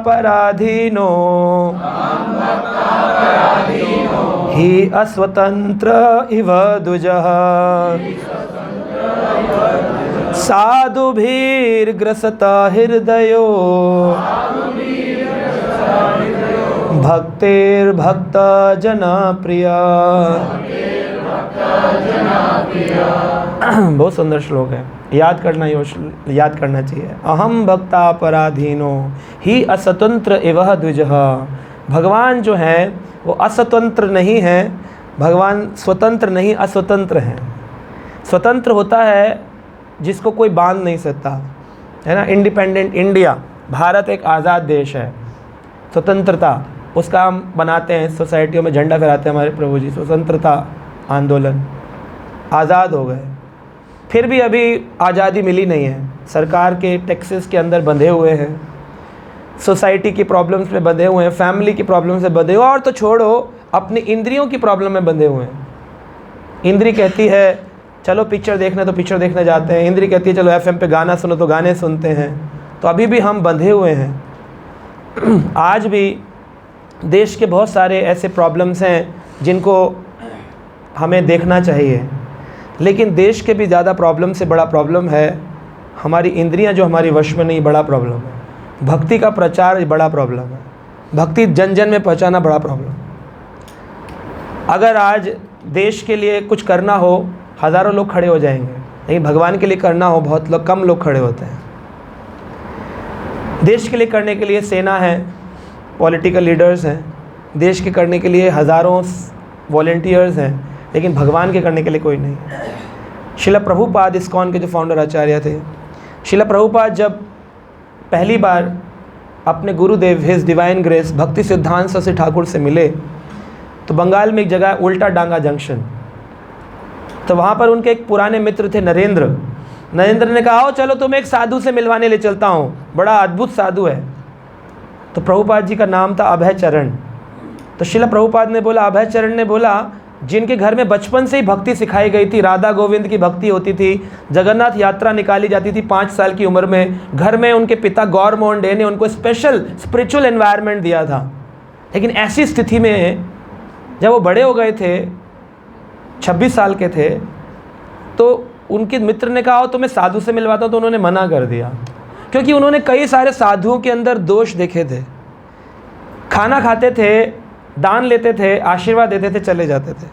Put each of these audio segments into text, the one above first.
पराधीनो हि अस्वतंत्र इव द्विजः साधुभिर्ग्रसत हृदयो भक्तिर्भक्त जनप्रिया। बहुत सुंदर श्लोक है, याद करना चाहिए। अहम भक्ता पराधीनो ही अस्वतंत्र एवं द्विजः। भगवान जो है वो अस्वतंत्र नहीं है, भगवान स्वतंत्र नहीं अस्वतंत्र हैं। स्वतंत्र होता है जिसको कोई बांध नहीं सकता, है ना। इंडिपेंडेंट इंडिया, भारत एक आज़ाद देश है। स्वतंत्रता उसका हम बनाते हैं, सोसाइटियों में झंडा फहराते हैं हमारे प्रभु जी। स्वतंत्रता आंदोलन, आज़ाद हो गए, फिर भी अभी आज़ादी मिली नहीं है। सरकार के टैक्सेस के अंदर बंधे हुए हैं, सोसाइटी की प्रॉब्लम्स में बंधे हुए हैं, फैमिली की प्रॉब्लम्स में बंधे हुए, और तो छोड़ो अपनी इंद्रियों की प्रॉब्लम में बंधे हुए हैं। इंद्री कहती है चलो पिक्चर देखना तो पिक्चर देखने जाते हैं, इंद्री कहती है चलो एफएम पे गाना सुनो तो गाने सुनते हैं। तो अभी भी हम बंधे हुए हैं। आज भी देश के बहुत सारे ऐसे प्रॉब्लम्स हैं जिनको हमें देखना चाहिए, लेकिन देश के भी ज़्यादा प्रॉब्लम से बड़ा प्रॉब्लम है हमारी इंद्रियां जो हमारी वश में नहीं, बड़ा प्रॉब्लम है। भक्ति का प्रचार बड़ा प्रॉब्लम है, भक्ति जन जन में पहुंचाना बड़ा प्रॉब्लम। अगर आज देश के लिए कुछ करना हो हज़ारों लोग खड़े हो जाएंगे, लेकिन भगवान के लिए करना हो बहुत लोग कम लोग खड़े होते हैं। देश के लिए करने के लिए सेना है, पॉलिटिकल लीडर्स हैं, देश के करने के लिए हज़ारों वॉलेंटियर्स हैं, लेकिन भगवान के करने के लिए कोई नहीं। शिला प्रभुपाद इस्कॉन के जो फाउंडर आचार्य थे, शिला प्रभुपाद जब पहली बार अपने गुरुदेव हिज डिवाइन ग्रेस भक्ति सिद्धांत सरस्वती ठाकुर से मिले तो बंगाल में एक जगह उल्टा डांगा जंक्शन, तो वहाँ पर उनके एक पुराने मित्र थे नरेंद्र। नरेंद्र ने कहा आओ चलो तुम्हें एक साधु से मिलवाने ले चलता हूँ, बड़ा अद्भुत साधु है। तो प्रभुपाद जी का नाम था अभय चरण। तो शिला प्रभुपाद ने बोला, अभय चरण ने बोला जिनके घर में बचपन से ही भक्ति सिखाई गई थी, राधा गोविंद की भक्ति होती थी, जगन्नाथ यात्रा निकाली जाती थी 5 साल की उम्र में, घर में उनके पिता गौर मोहन डे ने उनको स्पेशल स्पिरिचुअल एनवायरनमेंट दिया था। लेकिन ऐसी स्थिति में जब वो बड़े हो गए थे, 26 साल के थे, तो उनके मित्र ने कहा तो मैं साधु से मिलवाता हूँ, तो उन्होंने मना कर दिया, क्योंकि उन्होंने कई सारे साधुओं के अंदर दोष देखे थे। खाना खाते थे, दान लेते थे, आशीर्वाद देते थे, चले जाते थे।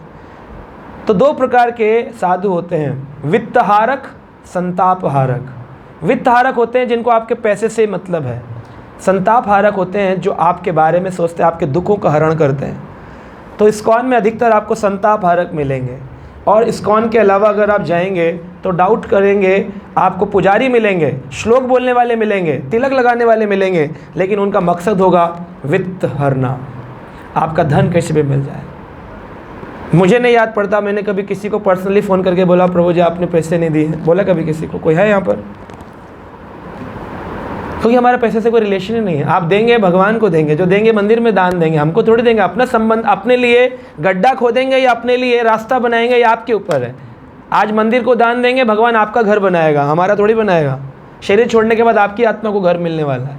तो 2 प्रकार के साधु होते हैं, वित्तहारक, संतापहारक। वित्तहारक होते हैं जिनको आपके पैसे से मतलब है, संतापहारक होते हैं जो आपके बारे में सोचते हैं, आपके दुखों का हरण करते हैं। तो इस्कॉन में अधिकतर आपको संतापहारक मिलेंगे, और इस्कॉन के अलावा अगर आप जाएंगे तो डाउट करेंगे, आपको पुजारी मिलेंगे, श्लोक बोलने वाले मिलेंगे, तिलक लगाने वाले मिलेंगे, लेकिन उनका मकसद होगा वित्त हरना, आपका धन कैसे भी मिल जाए। मुझे नहीं याद पड़ता मैंने कभी किसी को पर्सनली फ़ोन करके बोला प्रभु जी आपने पैसे नहीं दिए, बोला कभी किसी को? कोई है यहाँ पर? क्योंकि हमारे पैसे से कोई रिलेशन ही नहीं है। आप देंगे भगवान को देंगे, जो देंगे मंदिर में दान देंगे, हमको थोड़ी देंगे। अपना संबंध, अपने लिए गड्ढा खोदेंगे या अपने लिए रास्ता बनाएंगे, ये आपके ऊपर है। आज मंदिर को दान देंगे, भगवान आपका घर बनाएगा, हमारा थोड़ी बनाएगा। शरीर छोड़ने के बाद आपकी आत्मा को घर मिलने वाला है।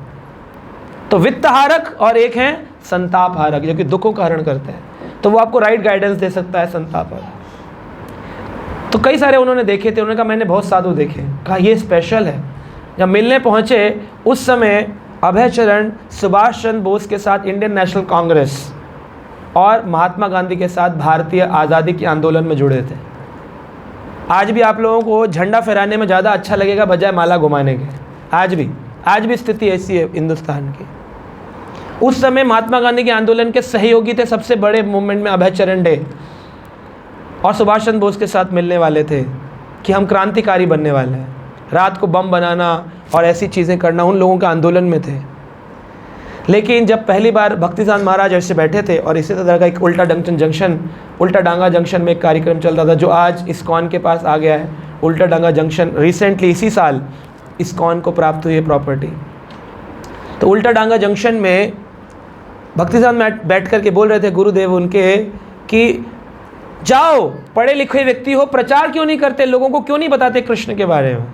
तो वित्तहारक और एक हैं संतापहारक, जो कि दुखों का हरण करते हैं। तो वो आपको राइट गाइडेंस दे सकता है संतापहारक। तो कई सारे उन्होंने देखे थे, उन्होंने कहा मैंने बहुत साधु देखे, कहा ये स्पेशल है। जब मिलने पहुँचे उस समय अभय चरण सुभाष चंद्र बोस के साथ इंडियन नेशनल कांग्रेस और महात्मा गांधी के साथ भारतीय आज़ादी के आंदोलन में जुड़े थे। आज भी आप लोगों को झंडा फहराने में ज़्यादा अच्छा लगेगा बजाय माला घुमाने के। आज भी स्थिति ऐसी है हिंदुस्तान की। उस समय महात्मा गांधी के आंदोलन के सहयोगी थे सबसे बड़े मूवमेंट में अभय चरण डे, और सुभाष चंद्र बोस के साथ मिलने वाले थे कि हम क्रांतिकारी बनने वाले हैं। रात को बम बनाना और ऐसी चीज़ें करना उन लोगों के आंदोलन में थे। लेकिन जब पहली बार भक्तिसांद महाराज ऐसे बैठे थे और इसी तरह का एक उल्टा डांगा जंक्शन में एक कार्यक्रम चलता था, जो आज इस्कॉन के पास आ गया है। उल्टा डांगा जंक्शन रिसेंटली इसी साल इस्कॉन को प्राप्त हुई है प्रॉपर्टी। तो उल्टा डांगा जंक्शन में भक्तिसांद बैठ कर के बोल रहे थे गुरुदेव उनके कि जाओ पढ़े लिखे व्यक्ति हो, प्रचार क्यों नहीं करते, लोगों को क्यों नहीं बताते कृष्ण के बारे में।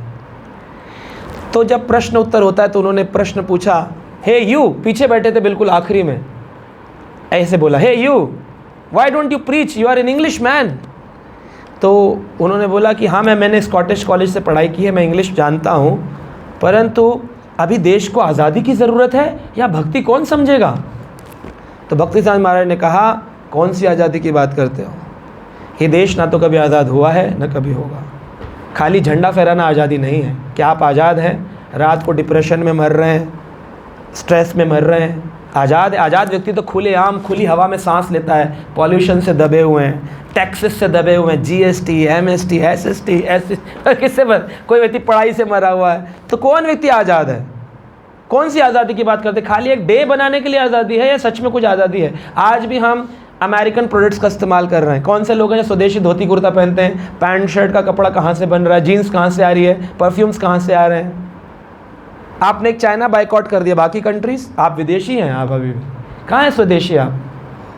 तो जब प्रश्न उत्तर होता है तो उन्होंने प्रश्न पूछा हे यू, पीछे बैठे थे बिल्कुल आखिरी में, ऐसे बोला, hey you, why don't you preach, you are an English man. तो उन्होंने बोला कि हाँ मैंने स्कॉटिश कॉलेज से पढ़ाई की है, मैं इंग्लिश जानता हूँ, परंतु अभी देश को आज़ादी की ज़रूरत है या भक्ति कौन समझेगा। तो भक्ति सिद्धांत महाराज ने कहा, कौन सी आज़ादी की बात करते हो, ये देश ना तो कभी आज़ाद हुआ है ना कभी होगा। खाली झंडा फहराना आज़ादी नहीं है। क्या आप आज़ाद हैं? रात को डिप्रेशन में मर रहे हैं, स्ट्रेस में मर रहे हैं। आज़ाद व्यक्ति तो खुलेआम खुली हवा में सांस लेता है, पॉल्यूशन से दबे हुए हैं, टैक्सेस से दबे हुए हैं, जीएसटी, एमएसटी, एसएसटी, किससे कोई व्यक्ति पढ़ाई से मरा हुआ है। तो कौन व्यक्ति आज़ाद है? कौन सी आज़ादी की बात करते? खाली एक डे बनाने के लिए आज़ादी है या सच में कुछ आज़ादी है? आज भी हम अमेरिकन प्रोडक्ट्स का इस्तेमाल कर रहे हैं। कौन से लोग हैं जो स्वदेशी धोती कुर्ता पहनते हैं? पैंट शर्ट का कपड़ा कहाँ से बन रहा है, जीन्स कहाँ से आ रही है, परफ्यूम्स कहाँ से आ रहे हैं? आपने एक चाइना बाइकआउट कर दिया, बाकी कंट्रीज़, आप विदेशी हैं। आप अभी भी कहाँ हैं स्वदेशी? आप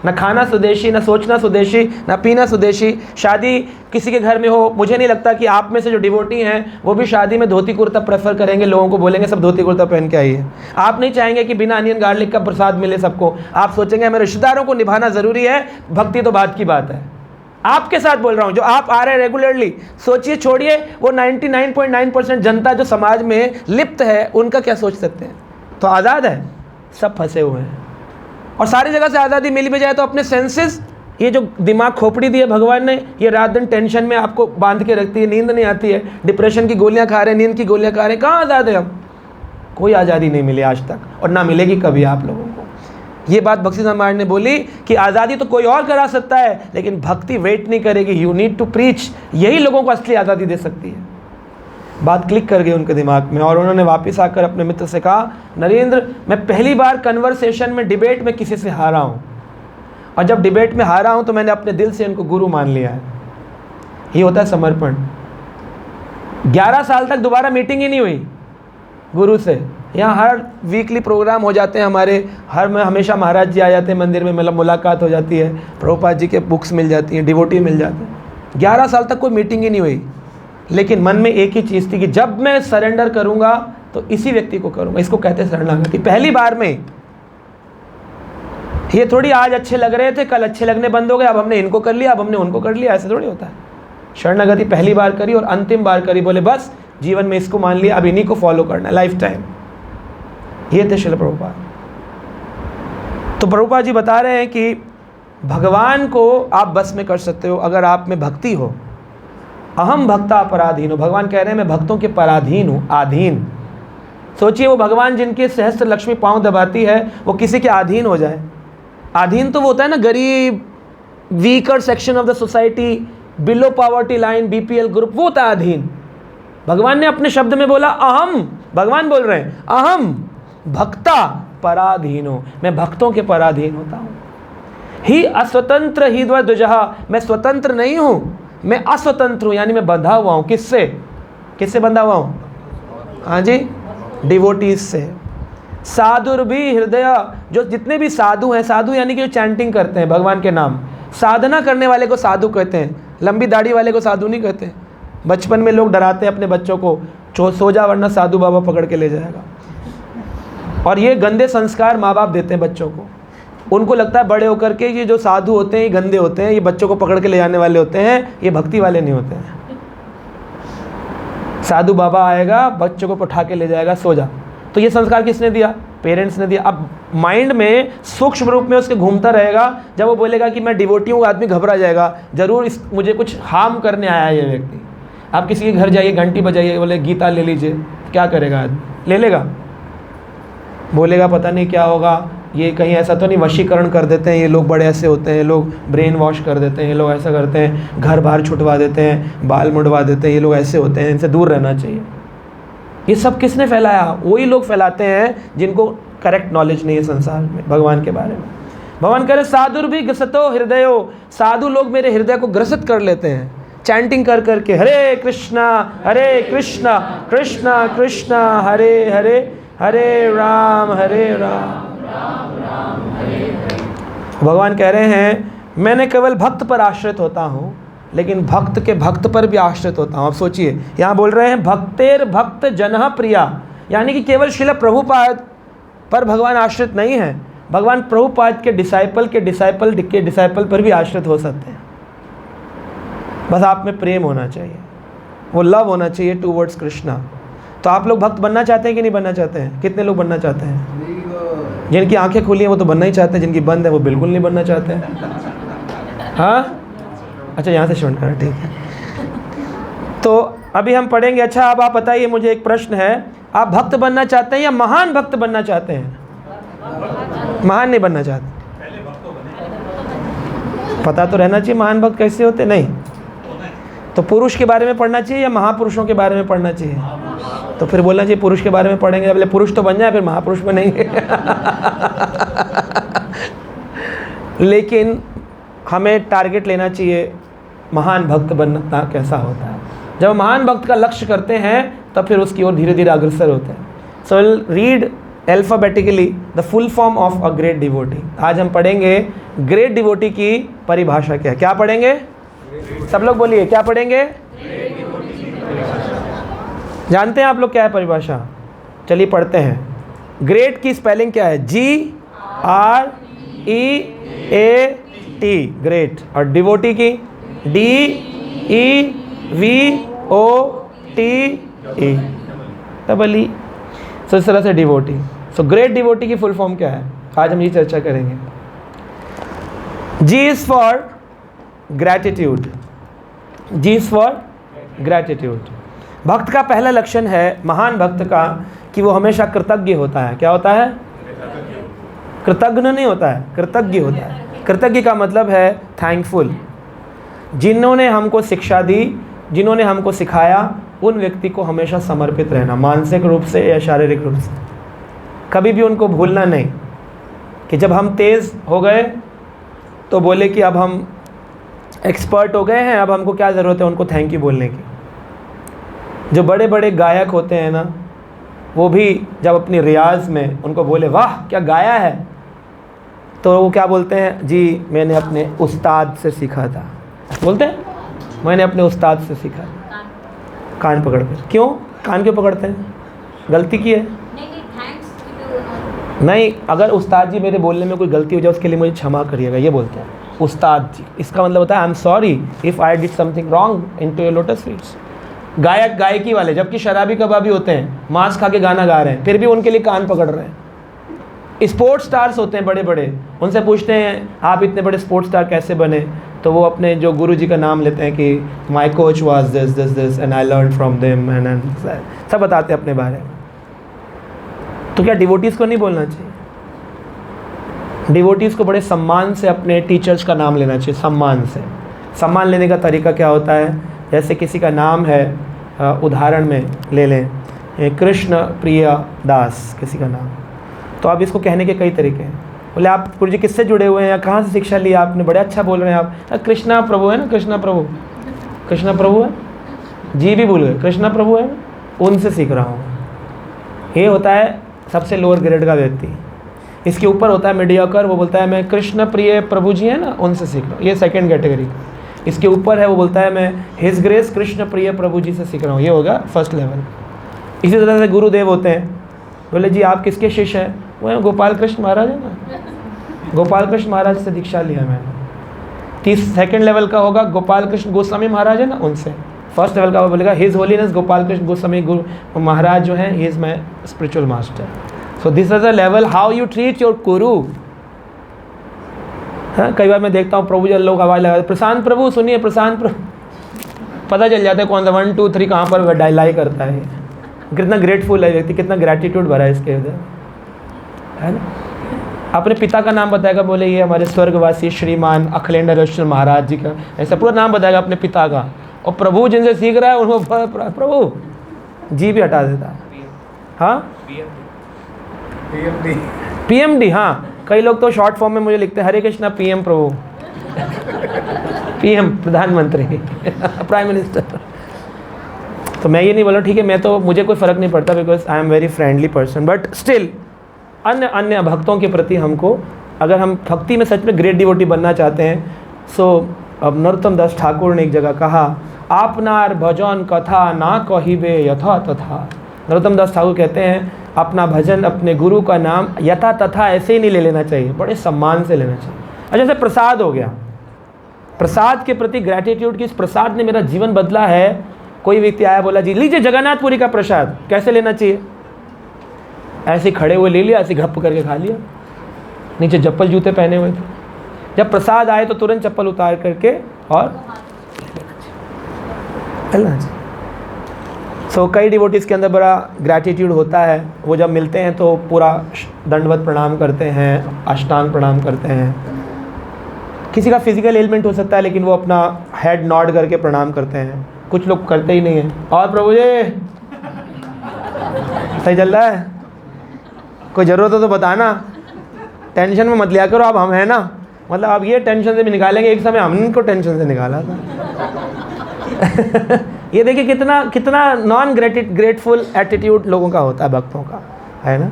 ना खाना स्वदेशी, ना सोचना स्वदेशी, ना पीना स्वदेशी। शादी किसी के घर में हो, मुझे नहीं लगता कि आप में से जो डिवोटी हैं वो भी शादी में धोती कुर्ता प्रेफर करेंगे, लोगों को बोलेंगे सब धोती कुर्ता पहन के आइए। आप नहीं चाहेंगे कि बिना अनियन गार्लिक का प्रसाद मिले सबको। आप सोचेंगे हमें रिश्तेदारों को निभाना ज़रूरी है, भक्ति तो बात की बात है। आपके साथ बोल रहा हूँ, जो आप आ रहे हैं रेगुलरली, सोचिए, छोड़िए वो 99.9% जनता जो समाज में लिप्त है, उनका क्या सोच सकते हैं? तो आज़ाद है, सब फंसे हुए हैं। और सारी जगह से आज़ादी मिली भी जाए तो अपने सेंसेस, ये जो दिमाग खोपड़ी दी है भगवान ने, ये रात दिन टेंशन में आपको बांध के रखती है, नींद नहीं आती है, डिप्रेशन की गोलियां खा रहे हैं, नींद की गोलियां खा रहे हैं। कहाँ आज़ाद है हम? कोई आज़ादी नहीं मिली आज तक, और ना मिलेगी कभी आप लोगों को। ये बात भक्ति सिद्धांत महाराज ने बोली कि आज़ादी तो कोई और करा सकता है, लेकिन भक्ति वेट नहीं करेगी। यू नीड टू प्रीच, यही लोगों को असली आज़ादी दे सकती है। बात क्लिक कर गई उनके दिमाग में, और उन्होंने वापस आकर अपने मित्र से कहा, नरेंद्र, मैं पहली बार कन्वर्सेशन में, डिबेट में किसी से हारा हूँ, और जब डिबेट में हारा हूँ तो मैंने अपने दिल से इनको गुरु मान लिया है। ये होता है समर्पण। 11 साल तक दोबारा मीटिंग ही नहीं हुई गुरु से। यहाँ हर वीकली प्रोग्राम हो जाते हैं हमारे, हमेशा महाराज जी आ जाते हैं मंदिर में, मतलब मुलाकात हो जाती है, प्रभुपाद जी के बुक्स मिल जाती हैं, डिवोटी मिल जाते हैं। 11 साल तक कोई मीटिंग ही नहीं हुई, लेकिन मन में एक ही चीज़ थी कि जब मैं सरेंडर करूँगा तो इसी व्यक्ति को करूँगा। इसको कहते हैं शरणागति। पहली बार में ये थोड़ी आज अच्छे लग रहे थे, कल अच्छे लगने बंद हो गए, अब हमने इनको कर लिया, अब हमने उनको कर लिया, ऐसे थोड़ी होता है। शरणागति पहली बार करी और अंतिम बार करी, बोले बस जीवन में इसको मान लिया, अब इन्हीं को फॉलो करना है लाइफ टाइम। ये थे श्रील प्रभुपाद। तो प्रभुपाद जी बता रहे हैं कि भगवान को आप बस में कर सकते हो अगर आप में भक्ति हो। अहम भक्ता अपराधीन हो, भगवान कह रहे हैं मैं भक्तों के पराधीन हूँ, आधीन। सोचिए, वो भगवान जिनके सहस्त्र लक्ष्मी पाँव दबाती है, वो किसी के अधीन हो जाए। अधीन तो वो होता है ना, गरीब, weaker section of the society, below poverty line, BPL group, वो होता है अधीन। भगवान ने अपने शब्द में बोला अहम, भगवान बोल रहे हैं अहम भक्ता पराधीनो, मैं भक्तों के पराधीन होता हूँ। ही अस्वतंत्र ही द्वजहा, मैं स्वतंत्र नहीं हूँ, मैं अस्वतंत्र हूँ, यानी मैं बंधा हुआ हूँ। किससे? किससे बंधा हुआ हूँ? हाँ जी, डिवोटीज से। साधुर भी हृदय, जो जितने भी साधु हैं, साधु यानी कि जो चैंटिंग करते हैं भगवान के नाम, साधना करने वाले को साधु कहते हैं, लंबी दाढ़ी वाले को साधु नहीं कहते। बचपन में लोग डराते हैं अपने बच्चों को, सो जा वरना साधु बाबा पकड़ के ले जाएगा। और ये गंदे संस्कार माँ बाप देते हैं बच्चों को। उनको लगता है बड़े होकर के ये जो साधु होते हैं ये गंदे होते हैं, ये बच्चों को पकड़ के ले जाने वाले होते हैं, ये भक्ति वाले नहीं होते हैं। साधु बाबा आएगा, बच्चों को उठा के ले जाएगा, सो जा। तो ये संस्कार किसने दिया? पेरेंट्स ने दिया। अब माइंड में सूक्ष्म रूप में उसके घूमता रहेगा, जब वो बोलेगा कि मैं डिवोटी हूँ, आदमी घबरा जाएगा, जरूर मुझे कुछ हार्म करने आया है ये व्यक्ति। आप किसी के घर जाइए, घंटी बजाइए, बोले गीता ले लीजिए, क्या करेगा आदमी? ले लेगा? बोलेगा पता नहीं क्या होगा, ये कहीं ऐसा तो नहीं वशीकरण कर देते हैं ये लोग, बड़े ऐसे होते हैं ये लोग, ब्रेन वॉश कर देते हैं ये लोग, ऐसा करते हैं, घर बाहर छुटवा देते हैं, बाल मुड़वा देते हैं, ये लोग ऐसे होते हैं, इनसे दूर रहना चाहिए। ये सब किसने फैलाया? वही लोग फैलाते हैं जिनको करेक्ट नॉलेज नहीं है संसार में भगवान के बारे में। भगवान कह रहे साधुर भी ग्रसतो हृदयो, साधु लोग मेरे हृदय को ग्रसित कर लेते हैं चैंटिंग कर करके, हरे कृष्णा कृष्णा कृष्णा हरे हरे, हरे राम राम राम हरे। भगवान कह रहे हैं मैंने केवल भक्त पर आश्रित होता हूँ, लेकिन भक्त के भक्त पर भी आश्रित होता हूँ। अब सोचिए, यहाँ बोल रहे हैं भक्तेर भक्त जनः प्रिया, यानी कि केवल श्रील प्रभुपाद पर भगवान आश्रित नहीं है। भगवान प्रभुपाद के डिसाइपल पर भी आश्रित हो सकते हैं। बस आप में प्रेम होना चाहिए, वो लव होना चाहिए टूवर्ड्स कृष्णा। तो आप लोग भक्त बनना चाहते हैं कि नहीं बनना चाहते हैं? कितने लोग बनना चाहते हैं? जिनकी आंखें खुली हैं वो तो बनना ही चाहते हैं, जिनकी बंद है वो बिल्कुल नहीं बनना चाहते हैं। हाँ, अच्छा यहाँ से शुरू करें, ठीक है। तो अभी हम पढ़ेंगे। अच्छा, अब आप बताइए, मुझे एक प्रश्न है, आप भक्त बनना चाहते हैं या महान भक्त बनना चाहते हैं? महान नहीं बनना चाहते? पता तो रहना चाहिए महान भक्त कैसे होते। नहीं तो पुरुष के बारे में पढ़ना चाहिए या महापुरुषों के बारे में पढ़ना चाहिए? तो फिर बोलना चाहिए पुरुष के बारे में पढ़ेंगे, पहले पुरुष तो बन जाए फिर महापुरुष बनेंगे। लेकिन हमें टारगेट लेना चाहिए महान भक्त बनना कैसा होता है। जब महान भक्त का लक्ष्य करते हैं तब फिर उसकी ओर धीरे धीरे अग्रसर होते हैं। So will read alphabetically the full form of a great devotee. आज हम पढ़ेंगे ग्रेट डिवोटी की परिभाषा क्या है। क्या पढ़ेंगे? सब लोग बोलिए, क्या पढ़ेंगे? जानते हैं आप लोग क्या है परिभाषा? चलिए पढ़ते हैं। ग्रेट की स्पेलिंग क्या है? GREAT, great. और डिवोटी की DEVOTE, डबल ई। सो इस तरह से डिवोटी। सो ग्रेट डिवोटी की फुल फॉर्म क्या है? आज हम ये चर्चा करेंगे। G is for gratitude. G is for gratitude. भक्त का पहला लक्षण है, महान भक्त का, कि वो हमेशा कृतज्ञ होता है। क्या होता है? कृतज्ञ नहीं होता है, कृतज्ञ होता है। कृतज्ञ का मतलब है थैंकफुल। जिन्होंने हमको शिक्षा दी, जिन्होंने हमको सिखाया, उन व्यक्ति को हमेशा समर्पित रहना, मानसिक रूप से या शारीरिक रूप से। कभी भी उनको भूलना नहीं कि जब हम तेज़ हो गए तो बोले कि अब हम एक्सपर्ट हो गए हैं, अब हमको क्या ज़रूरत है उनको थैंक यू बोलने की। जो बड़े बड़े गायक होते हैं ना, वो भी जब अपनी रियाज़ में उनको बोले वाह क्या गाया है, तो वो क्या बोलते हैं? जी मैंने अपने उस्ताद से सीखा था। बोलते हैं मैंने अपने उस्ताद से सीखा। कान पकड़ कर। क्यों कान क्यों पकड़ते हैं? गलती की है? नहीं, अगर उस्ताद जी मेरे बोलने में कोई गलती हो जाए उसके लिए मुझे क्षमा करिएगा, ये बोलते हैं उस्ताद जी। इसका मतलब होता है I am sorry if I did something wrong in to your lotus feets. गायक गायकी वाले, जबकि शराबी कबाबी होते हैं, मांस खा के गाना गा रहे हैं, फिर भी उनके लिए कान पकड़ रहे हैं। स्पोर्ट्स स्टार्स होते हैं बड़े बड़े, उनसे पूछते हैं आप इतने बड़े स्पोर्ट्स स्टार कैसे बने? तो वो अपने जो गुरु जी का नाम लेते हैं कि my coach was this this this and I learn from them and सब बताते हैं अपने बारे में। तो क्या डिवोटीज़ को नहीं बोलना चाहिए? डिवोटीज़ को बड़े सम्मान से अपने टीचर्स का नाम लेना चाहिए, सम्मान से। सम्मान लेने का तरीका क्या होता है? जैसे किसी का नाम है, उदाहरण में ले लें कृष्ण प्रिय दास किसी का नाम, तो आप इसको कहने के कई तरीके हैं। बोले आप गुरु जी किससे जुड़े हुए हैं या कहाँ से शिक्षा ली आपने? बड़े अच्छा बोल रहे हैं आप। कृष्णा प्रभु है ना, कृष्णा प्रभु, कृष्णा प्रभु है जी, भी भूल गए, कृष्णा प्रभु है, उनसे सीख रहा हूँ। ये होता है सबसे लोअर ग्रेड का व्यक्ति। इसके ऊपर होता है मीडियोकर, वो बोलता है मैं कृष्ण प्रिय प्रभु जी है ना, उनसे सीख रहा हूँ, ये सेकेंड कैटेगरी। इसके ऊपर है वो बोलता है मैं हिज ग्रेस कृष्ण प्रिय प्रभु जी से सीख रहा हूँ, ये होगा फर्स्ट लेवल। इसी तरह से गुरुदेव होते हैं, बोले जी आप किसके शिष्य हैं? वो है गोपाल कृष्ण महाराज है ना, गोपाल कृष्ण महाराज से दीक्षा लिया मैंने। सेकेंड लेवल का होगा गोपाल कृष्ण गोस्वामी महाराज है ना, उनसे। फर्स्ट लेवल का वो बोलेगा हिज होलीनेस गोपाल कृष्ण गोस्वामी गुरु महाराज जो हैं, he is my spiritual master. So this is a level how you treat your गुरु। हाँ, कई बार मैं देखता हूँ प्रभु जब लोग आवाज़ लगा प्रशांत प्रभु सुनिए, प्रशांत प्रभु, पता चल जाता है कौन सा 1 2 3 कहाँ पर डायलाई करता है। कितना ग्रेटफुल है व्यक्ति, कितना ग्रैटिट्यूड भरा है इसके अंदर, है ना। अपने पिता का नाम बताएगा, बोले ये हमारे स्वर्गवासी श्रीमान अखिलेंद्र महाराज जी का, ऐसा पूरा नाम बताएगा अपने पिता का। और प्रभु जिनसे सीख रहा है उनको प्रभु जी भी हटा देता है। हाँ PMD, हाँ कई लोग तो शॉर्ट फॉर्म में मुझे लिखते हैं हरे कृष्णा PM प्रभु, PM प्रधानमंत्री, प्राइम मिनिस्टर। तो मैं ये नहीं बोला ठीक है, मैं तो मुझे कोई फ़र्क नहीं पड़ता because I am very friendly person, but still अन्य भक्तों के प्रति हमको, अगर हम भक्ति में सच में ग्रेट डिवोटी बनना चाहते हैं, सो अब नरोत्तम दास ठाकुर ने एक जगह कहा आपनार भजन कथा ना कहिबे यथा तथा। नरोत्तम दास ठाकुर कहते हैं अपना भजन, अपने गुरु का नाम यथा तथा ऐसे ही नहीं ले लेना चाहिए, बड़े सम्मान से लेना चाहिए। और जैसे प्रसाद हो गया, प्रसाद के प्रति ग्रैटिट्यूड कि इस प्रसाद ने मेरा जीवन बदला है। कोई व्यक्ति आया बोला जी लीजिए जगन्नाथपुरी का प्रसाद, कैसे लेना चाहिए? ऐसे खड़े हुए ले लिया, ऐसे घप करके खा लिया, नीचे चप्पल जूते पहने हुए थे। जब प्रसाद आए तो तुरंत चप्पल उतार करके और कई डिवोटीज़ के अंदर बड़ा ग्रैटिट्यूड होता है। वो जब मिलते हैं तो पूरा दंडवत प्रणाम करते हैं, अष्टांग प्रणाम करते हैं। किसी का फिजिकल एलिमेंट हो सकता है लेकिन वो अपना हेड नॉड करके प्रणाम करते हैं। कुछ लोग करते ही नहीं हैं। और प्रभु जी सही चल रहा है? कोई ज़रूरत हो तो बताना, टेंशन में मत लिया करो। अब हम हैं ना, मतलब अब ये टेंशन से भी निकालेंगे। एक समय हमने इनको टेंशन से निकाला था। ये देखिए कितना नॉन ग्रेटफुल एटीट्यूड लोगों का होता है, भक्तों का, है ना।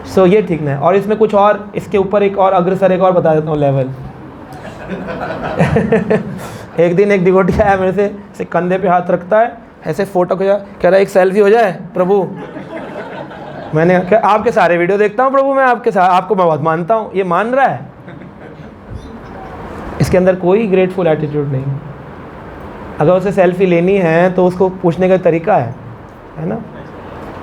सो ये ठीक नहीं। और इसमें कुछ और, इसके ऊपर एक और अग्रसर एक और बता देता हूँ लेवल। एक दिन एक डिवोटी आया मेरे से कंधे पे हाथ रखता है, ऐसे फोटो खिंचा, कह रहा है एक सेल्फी हो जाए प्रभु। मैंने कहा आपके सारे वीडियो देखता हूँ प्रभु, मैं आपको मैं बहुत मानता हूँ। ये मान रहा है, इसके अंदर कोई ग्रेटफुल एटीट्यूड नहीं है। अगर उसे सेल्फी लेनी है तो उसको पूछने का तरीका है ना।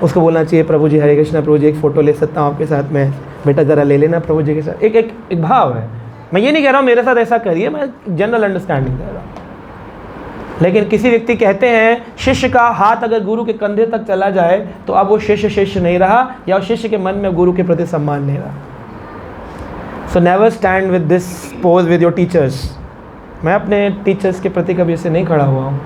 उसको बोलना चाहिए प्रभु जी हरे कृष्णा, प्रभु जी एक फ़ोटो ले सकता हूँ आपके साथ में, बेटा ज़रा ले लेना प्रभु जी के साथ। एक भाव है। मैं ये नहीं कह रहा हूँ मेरे साथ ऐसा करिए, मैं जनरल अंडरस्टैंडिंग दे रहा हूँ। लेकिन किसी व्यक्ति कहते हैं शिष्य का हाथ अगर गुरु के कंधे तक चला जाए तो अब वो शिष्य नहीं रहा, या शिष्य के मन में गुरु के प्रति सम्मान नहीं रहा। So never stand with this pose with your teachers. मैं अपने टीचर्स के प्रति कभी इससे नहीं खड़ा हुआ हूँ,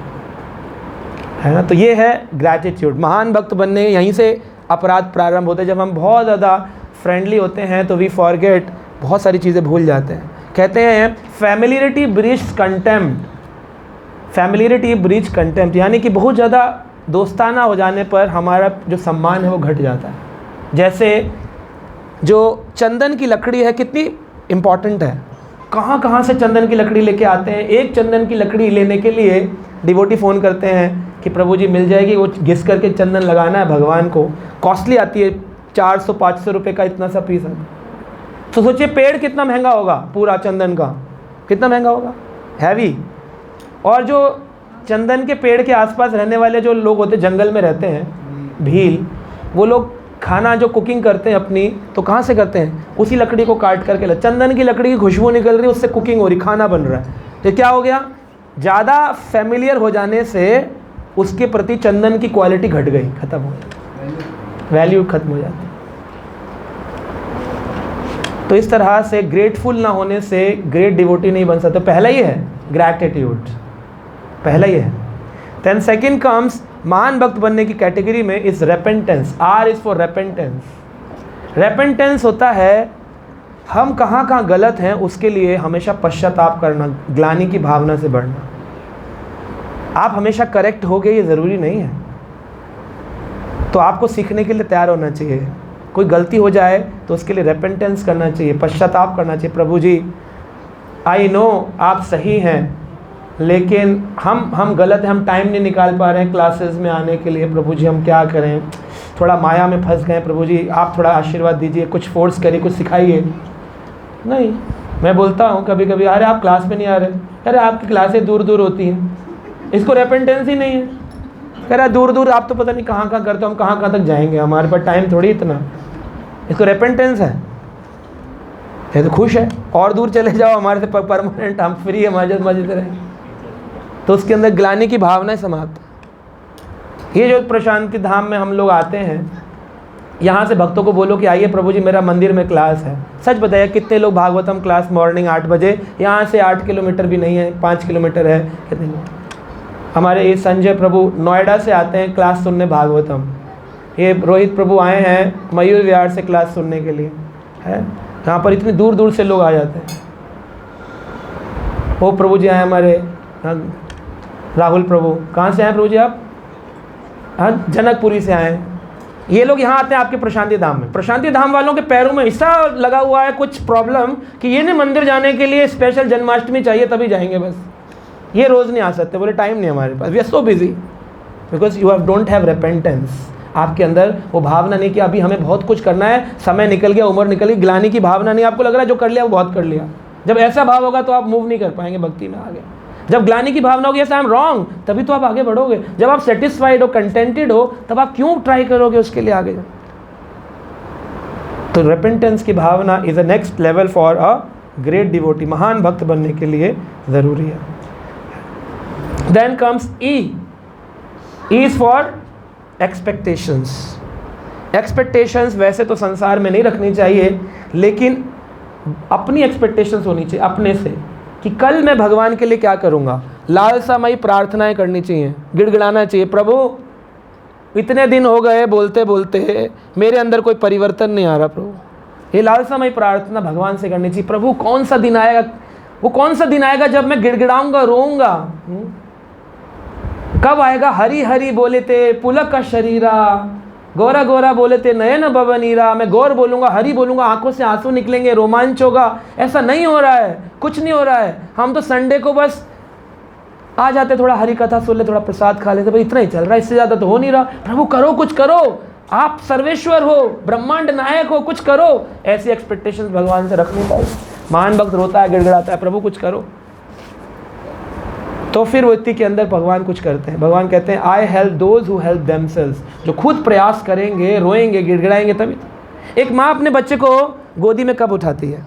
है ना। तो ये है ग्रैटिट्यूड। महान भक्त बनने यहीं से अपराध प्रारंभ होते हैं। जब हम बहुत ज़्यादा फ्रेंडली होते हैं तो वी फॉरगेट, बहुत सारी चीज़ें भूल जाते हैं। कहते हैं familiarity breeds contempt, familiarity breeds contempt, यानी कि बहुत ज़्यादा दोस्ताना हो जाने पर हमारा जो सम्मान है वो घट जाता है। जैसे जो चंदन की लकड़ी है कितनी इम्पॉर्टेंट है, कहाँ से चंदन की लकड़ी लेके आते हैं। एक चंदन की लकड़ी लेने के लिए डिवोटी फ़ोन करते हैं कि प्रभु जी मिल जाएगी, वो घिस करके चंदन लगाना है भगवान को, कॉस्टली आती है, 400-500 रुपये का इतना सा पीस आता। तो सोचिए पेड़ कितना महंगा होगा, पूरा चंदन का कितना महंगा होगा, हैवी। और जो चंदन के पेड़ के आसपास रहने वाले जो लोग होते हैं, जंगल में रहते हैं भील, वो लोग खाना जो कुकिंग करते हैं अपनी, तो कहाँ से करते हैं, उसी लकड़ी को काट करके चंदन की लकड़ी की खुशबू निकल रही है, उससे कुकिंग हो रही, खाना बन रहा है। तो क्या हो गया, ज़्यादा फैमिलियर हो जाने से उसके प्रति चंदन की क्वालिटी घट गई, ख़त्म हो गई, वैल्यू खत्म हो जाती। तो इस तरह से ग्रेटफुल ना होने से ग्रेट डिवोटी नहीं बन सकते। पहला ही है ग्रैटिट्यूड, पहला ही है। देन सेकंड कम्स, महान भक्त बनने की कैटेगरी में is repentance. R is for repentance. Repentance होता है हम कहाँ गलत हैं उसके लिए हमेशा पश्चाताप करना, ग्लानि की भावना से बढ़ना। आप हमेशा करेक्ट हो गए ये ज़रूरी नहीं है, तो आपको सीखने के लिए तैयार होना चाहिए। कोई गलती हो जाए तो उसके लिए रेपेंटेंस करना चाहिए, पश्चाताप करना चाहिए। प्रभु जी आई नो आप सही हैं, लेकिन हम गलत हैं, हम टाइम नहीं निकाल पा रहे हैं क्लासेस में आने के लिए। प्रभु जी हम क्या करें, थोड़ा माया में फंस गए, प्रभु जी आप थोड़ा आशीर्वाद दीजिए, कुछ फोर्स करिए, कुछ सिखाइए। नहीं, मैं बोलता हूँ कभी कभी, अरे आप क्लास में नहीं आ रहे, अरे आपकी क्लासें दूर दूर होती हैं, इसको रेपेंटेंस ही नहीं है। कह रहा दूर दूर आप तो पता नहीं कहाँ करते हो, हम कहाँ तक जाएंगे, हमारे पास टाइम थोड़ी इतना। इसको रेपेंटेंस है, ये तो खुश है, और दूर चले जाओ हमारे से परमानेंट, हम फ्री है, मजे से रहें। तो उसके अंदर ग्लानि की भावना समाप्त। ये जो प्रशांति धाम में हम लोग आते हैं, यहाँ से भक्तों को बोलो कि आइए प्रभु जी मेरा मंदिर में क्लास है। सच बताइए कितने लोग भागवतम क्लास मॉर्निंग 8 बजे, यहाँ से 8 किलोमीटर भी नहीं है, 5 किलोमीटर है, कितने हमारे ये संजय प्रभु नोएडा से आते हैं क्लास सुनने भागवतम। ये रोहित प्रभु आए हैं मयूर विहार से क्लास सुनने के लिए, है यहाँ पर इतनी दूर दूर से लोग आ जाते हैं। वो प्रभु जी आए हमारे राहुल प्रभु, कहाँ से आए प्रभु जी आप? हाँ जनकपुरी से आए। ये लोग यहाँ आते हैं आपके प्रशांति धाम में। प्रशांति धाम वालों के पैरों में ऐसा लगा हुआ है कुछ प्रॉब्लम कि ये नहीं मंदिर जाने के लिए स्पेशल जन्माष्टमी चाहिए तभी जाएंगे, बस ये रोज़ नहीं आ सकते, बोले टाइम नहीं हमारे पास, we are so busy because you don't have repentance. आपके अंदर वो भावना नहीं कि अभी हमें बहुत कुछ करना है, समय निकल गया, उम्र निकल गई, ग्लानि की भावना नहीं, आपको लग रहा है जो कर लिया वो बहुत कर लिया। जब ऐसा भाव होगा तो आप मूव नहीं कर पाएंगे भक्ति में आगे। जब ग्लानि की भावना होगी ऐसा आई एम रॉन्ग, तभी तो आप आगे बढ़ोगे। जब आप सेटिस्फाइड हो, कंटेंटेड हो, तब आप क्यों ट्राई करोगे उसके लिए आगे। तो रेपेंटेंस की भावना is a next level for a great devotee, महान भक्त बनने के लिए ज़रूरी है। Then comes E is for expectations. Expectations वैसे तो संसार में नहीं रखनी चाहिए, लेकिन अपनी एक्सपेक्टेशंस होनी चाहिए अपने से, कि कल मैं भगवान के लिए क्या करूँगा। लालसामयी प्रार्थनाएं करनी चाहिए, गिड़गिड़ाना चाहिए, प्रभु इतने दिन हो गए बोलते बोलते मेरे अंदर कोई परिवर्तन नहीं आ रहा प्रभु। ये लालसामयी प्रार्थना भगवान से करनी चाहिए, प्रभु कौन सा दिन आएगा, वो कौन सा दिन आएगा जब मैं गिड़गिड़ाऊंगा, रोऊंगा। कब आएगा। हरी हरी बोले थे पुलक का शरीरा, गोरा गोरा बोले थे नयन बवनीरा। मैं गौर बोलूंगा, हरी बोलूंगा, आंखों से आंसू निकलेंगे, रोमांच होगा। ऐसा नहीं हो रहा है, कुछ नहीं हो रहा है। हम तो संडे को बस आ जाते, थोड़ा हरी कथा सुन ले, थोड़ा प्रसाद खा लेते, भाई इतना ही चल रहा है, इससे ज़्यादा तो हो नहीं रहा। प्रभु करो, कुछ करो, आप सर्वेश्वर हो, ब्रह्मांड नायक हो, कुछ करो। ऐसी एक्सपेक्टेशंस भगवान से रखनी चाहिए। महान भक्त रोता है, गिड़गिड़ाता है, प्रभु कुछ करो। तो फिर व्यक्ति के अंदर भगवान कुछ करते हैं। भगवान कहते हैं I help those who help themselves, जो खुद प्रयास करेंगे, रोएंगे, गिड़गिड़ाएंगे तभी। एक माँ अपने बच्चे को गोदी में कब उठाती है?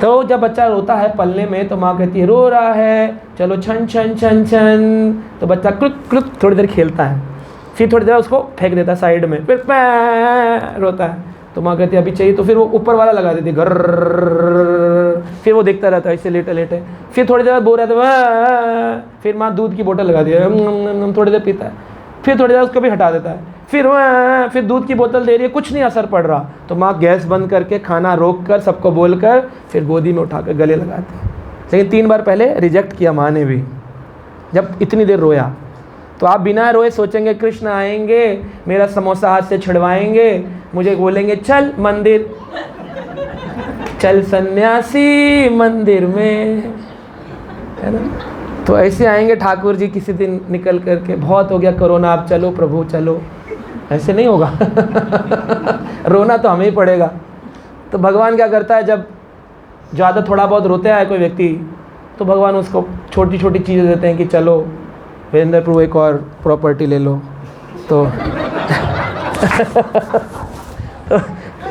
तो जब बच्चा रोता है पलने में, तो माँ कहती है रो रहा है, चलो छन छन छन छन। तो बच्चा क्रुक क्रुक थोड़ी देर खेलता है, फिर थोड़ी देर उसको फेंक देता है साइड में, फिर रोता है। तो माँ कहती है अभी चाहिए, तो फिर वो ऊपर वाला लगा देती है घर, फिर वो देखता रहता है ऐसे लेटे लेटे। फिर थोड़ी देर बोल रहा था, फिर माँ दूध की बोतल लगा दी है, थोड़ी देर पीता है, फिर थोड़ी देर उसको भी हटा देता है, फिर दूध की बोतल दे रही है, कुछ नहीं असर पड़ रहा। तो माँ गैस बंद करके, खाना रोक कर, सबको बोल कर, फिर गोदी में उठा कर गले लगाती है। लेकिन 3 बार पहले रिजेक्ट किया माँ ने भी, जब इतनी देर रोया। तो आप बिना रोए सोचेंगे कृष्ण आएंगे, मेरा समोसा हाथ से छिड़वाएंगे, मुझे बोलेंगे चल मंदिर, चल सन्यासी मंदिर में, है ना। तो ऐसे आएंगे ठाकुर जी किसी दिन निकल करके, बहुत हो गया कोरोना, आप चलो प्रभु चलो। ऐसे नहीं होगा रोना तो हमें ही पड़ेगा। तो भगवान क्या करता है, जब ज़्यादा थोड़ा बहुत रोते आए कोई व्यक्ति, तो भगवान उसको छोटी छोटी चीज़ें देते हैं कि चलो वीरेंद्र प्रभु एक और प्रॉपर्टी ले लो। तो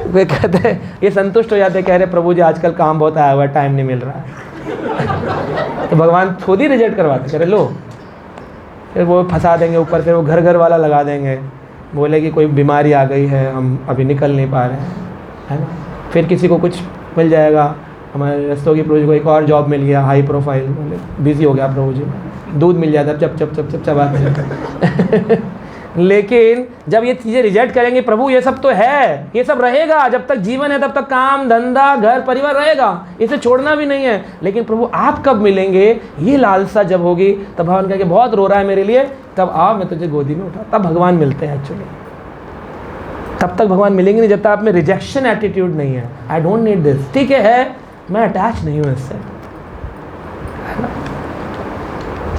वे कहते हैं, ये संतुष्ट हो जाते हैं, कह रहे प्रभु जी आजकल काम बहुत आया हुआ है, टाइम नहीं मिल रहा है। तो भगवान खुद ही रिजेक्ट करवाते, कह रहे लो, फिर वो फंसा देंगे ऊपर, फिर वो घर घर वाला लगा देंगे, बोले कि कोई बीमारी आ गई है, हम अभी निकल नहीं पा रहे हैं, है ना। फिर किसी को कुछ मिल जाएगा, हमारे रस्तों की प्रभु जी को एक और जॉब मिल गया, हाई प्रोफाइल, बोले बिजी हो गया प्रभु जी, दूध मिल जाता चप चप चप चप चबाते। लेकिन जब ये चीज़ें रिजेक्ट करेंगे, प्रभु ये सब तो है, ये सब रहेगा, जब तक जीवन है तब तक काम धंधा घर परिवार रहेगा, इसे छोड़ना भी नहीं है। लेकिन प्रभु आप कब मिलेंगे, ये लालसा जब होगी, तब भगवान कहेंगे बहुत रो रहा है मेरे लिए, तब आ मैं तुझे गोदी में उठा। तब भगवान मिलते हैं एक्चुअली। तब तक भगवान मिलेंगे नहीं जब तक आप में रिजेक्शन एटीट्यूड नहीं है, आई डोंट नीड दिस, ठीक है मैं अटैच नहीं हूँ इससे।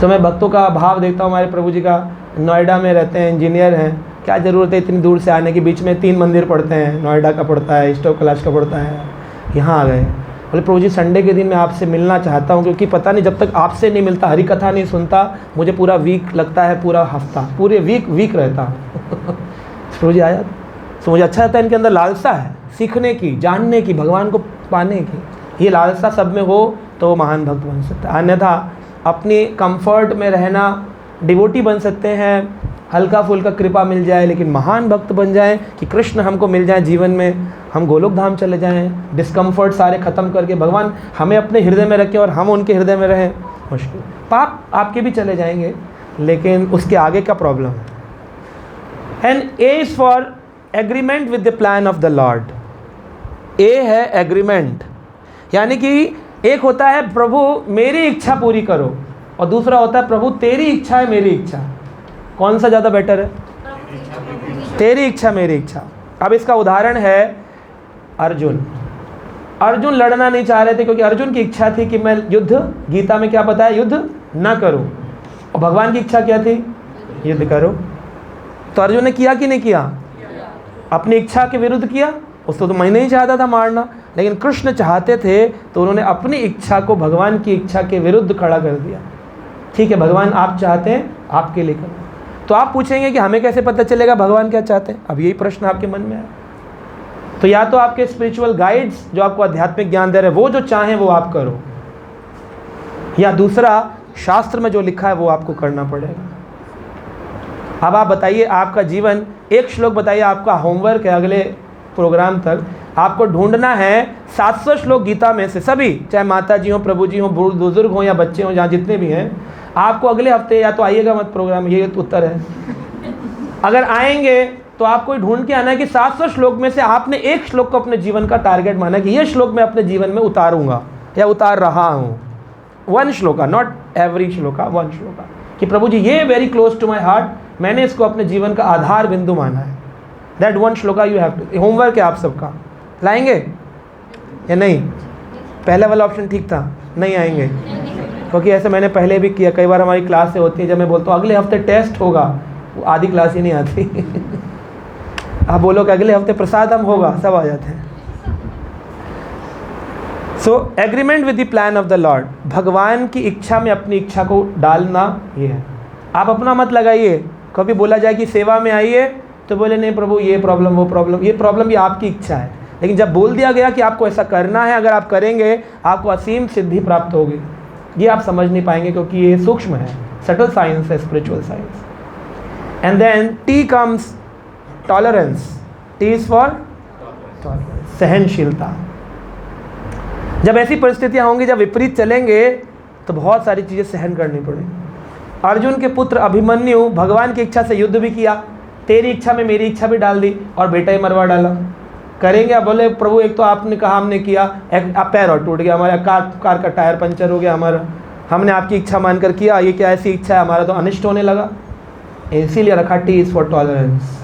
तो मैं भक्तों का भाव देखता हूँ, हमारे प्रभु जी का, नोएडा में रहते हैं, इंजीनियर हैं, क्या ज़रूरत है इतनी दूर से आने की, बीच में 3 मंदिर पढ़ते हैं, नोएडा का पढ़ता है, स्टोव कैलाश का पढ़ता है, यहाँ आ गए। बोले प्रभु जी संडे के दिन मैं आपसे मिलना चाहता हूँ, क्योंकि पता नहीं जब तक आपसे नहीं मिलता, हरी कथा नहीं सुनता, मुझे पूरा वीक लगता है, पूरा हफ्ता पूरे वीक रहता हूँ। प्रभु जी आया तो मुझे अच्छा लगता है, इनके अंदर लालसा है सीखने की, जानने की, भगवान को पाने की। ये लालसा सब में हो तो महान भक्त बन सकता है, अन्यथा अपनी कंफर्ट में रहना, डिवोटी बन सकते हैं, हल्का फुल्का कृपा मिल जाए, लेकिन महान भक्त बन जाए कि कृष्ण हमको मिल जाए जीवन में, हम गोलोक धाम चले जाएं, डिस्कम्फर्ट सारे ख़त्म करके भगवान हमें अपने हृदय में रखें और हम उनके हृदय में रहें, मुश्किल। पाप आपके भी चले जाएंगे, लेकिन उसके आगे का प्रॉब्लम है। And A is for agreement with the plan of the Lord. A है एग्रीमेंट, यानी कि एक होता है प्रभु मेरी इच्छा पूरी करो, और दूसरा होता है प्रभु तेरी इच्छा है मेरी इच्छा। कौन सा ज़्यादा बेटर है? तेरी इच्छा मेरी इच्छा। अब इसका उदाहरण है अर्जुन। अर्जुन लड़ना नहीं चाह रहे थे, क्योंकि अर्जुन की इच्छा थी कि मैं युद्ध, गीता में क्या बताया, युद्ध ना करूं, और भगवान की इच्छा क्या थी, युद्ध करो। तो अर्जुन ने किया कि नहीं किया? अपनी इच्छा के विरुद्ध किया। उसको तो मैं नहीं चाहता था मारना, लेकिन कृष्ण चाहते थे तो उन्होंने अपनी इच्छा को भगवान की इच्छा के विरुद्ध खड़ा कर दिया। ठीक है, भगवान आप चाहते हैं, आपके लिए करो। तो आप पूछेंगे कि हमें कैसे पता चलेगा भगवान क्या चाहते हैं? अब यही प्रश्न आपके मन में है। तो या तो आपके स्पिरिचुअल गाइड्स जो आपको आध्यात्मिक ज्ञान दे रहे हैं, वो जो चाहें वो आप करो, या दूसरा शास्त्र में जो लिखा है वो आपको करना पड़ेगा। अब आप बताइए, आपका जीवन, एक श्लोक बताइए, आपका होमवर्क है अगले प्रोग्राम तक। आपको ढूंढना है 700 श्लोक गीता में से, सभी, चाहे माता जी हो, प्रभु जी हो, बुजुर्ग हो या बच्चे हो, जहाँ जितने भी हैं, आपको अगले हफ्ते या तो आइएगा मत प्रोग्राम, ये तो उत्तर है। अगर आएंगे तो आपको ढूंढ के आना है कि 700 श्लोक में से आपने एक श्लोक को अपने जीवन का टारगेट माना कि ये श्लोक मैं अपने जीवन में उतारूंगा या उतार रहा हूँ। 1 श्लोका, नॉट एवरी श्लोका, 1 श्लोका, कि प्रभु जी ये very close to my heart, मैंने इसको अपने जीवन का आधार बिंदु माना है। That 1 shloka you have to. Homework है आप सबका। लाएंगे या नहीं? पहला वाला ऑप्शन ठीक था, नहीं आएंगे, क्योंकि ऐसे मैंने पहले भी किया। कई बार हमारी क्लास से होती है, जब मैं बोलता हूँ अगले हफ्ते टेस्ट होगा, वो आधी क्लास ही नहीं आती। आप बोलो कि अगले हफ्ते प्रसाद हम होगा, सब आ जाते हैं। So agreement with the plan of the Lord, भगवान की इच्छा में अपनी इच्छा को डालना ये है। आप अपना मत लगाइए। कभी बोला जाए कि सेवा में आइए तो बोले नहीं प्रभु ये प्रॉब्लम, वो प्रॉब्लम, ये प्रॉब्लम, ये आपकी इच्छा है। लेकिन जब बोल दिया गया कि आपको ऐसा करना है, अगर आप करेंगे आपको असीम सिद्धि प्राप्त होगी, ये आप समझ नहीं पाएंगे क्योंकि ये सूक्ष्म है, सटल साइंस है, spiritual science. And then T comes tolerance. T is for tolerance, सहनशीलता। जब ऐसी परिस्थितियां होंगी, जब विपरीत चलेंगे, तो बहुत सारी चीज़ें सहन करनी पड़ेगी। अर्जुन के पुत्र अभिमन्यु भगवान की इच्छा से युद्ध भी किया, तेरी इच्छा में मेरी इच्छा भी डाल दी और बेटा ही मरवा डाला। करेंगे? अब बोले प्रभु एक तो आपने कहा, हमने किया, आप पैर और टूट गया हमारा, कार का टायर पंचर हो गया हमारा, हमने आपकी इच्छा मानकर किया, ये क्या ऐसी इच्छा है, हमारा तो अनिष्ट होने लगा। इसीलिए रखा टी इज़ फॉर टॉलरेंस।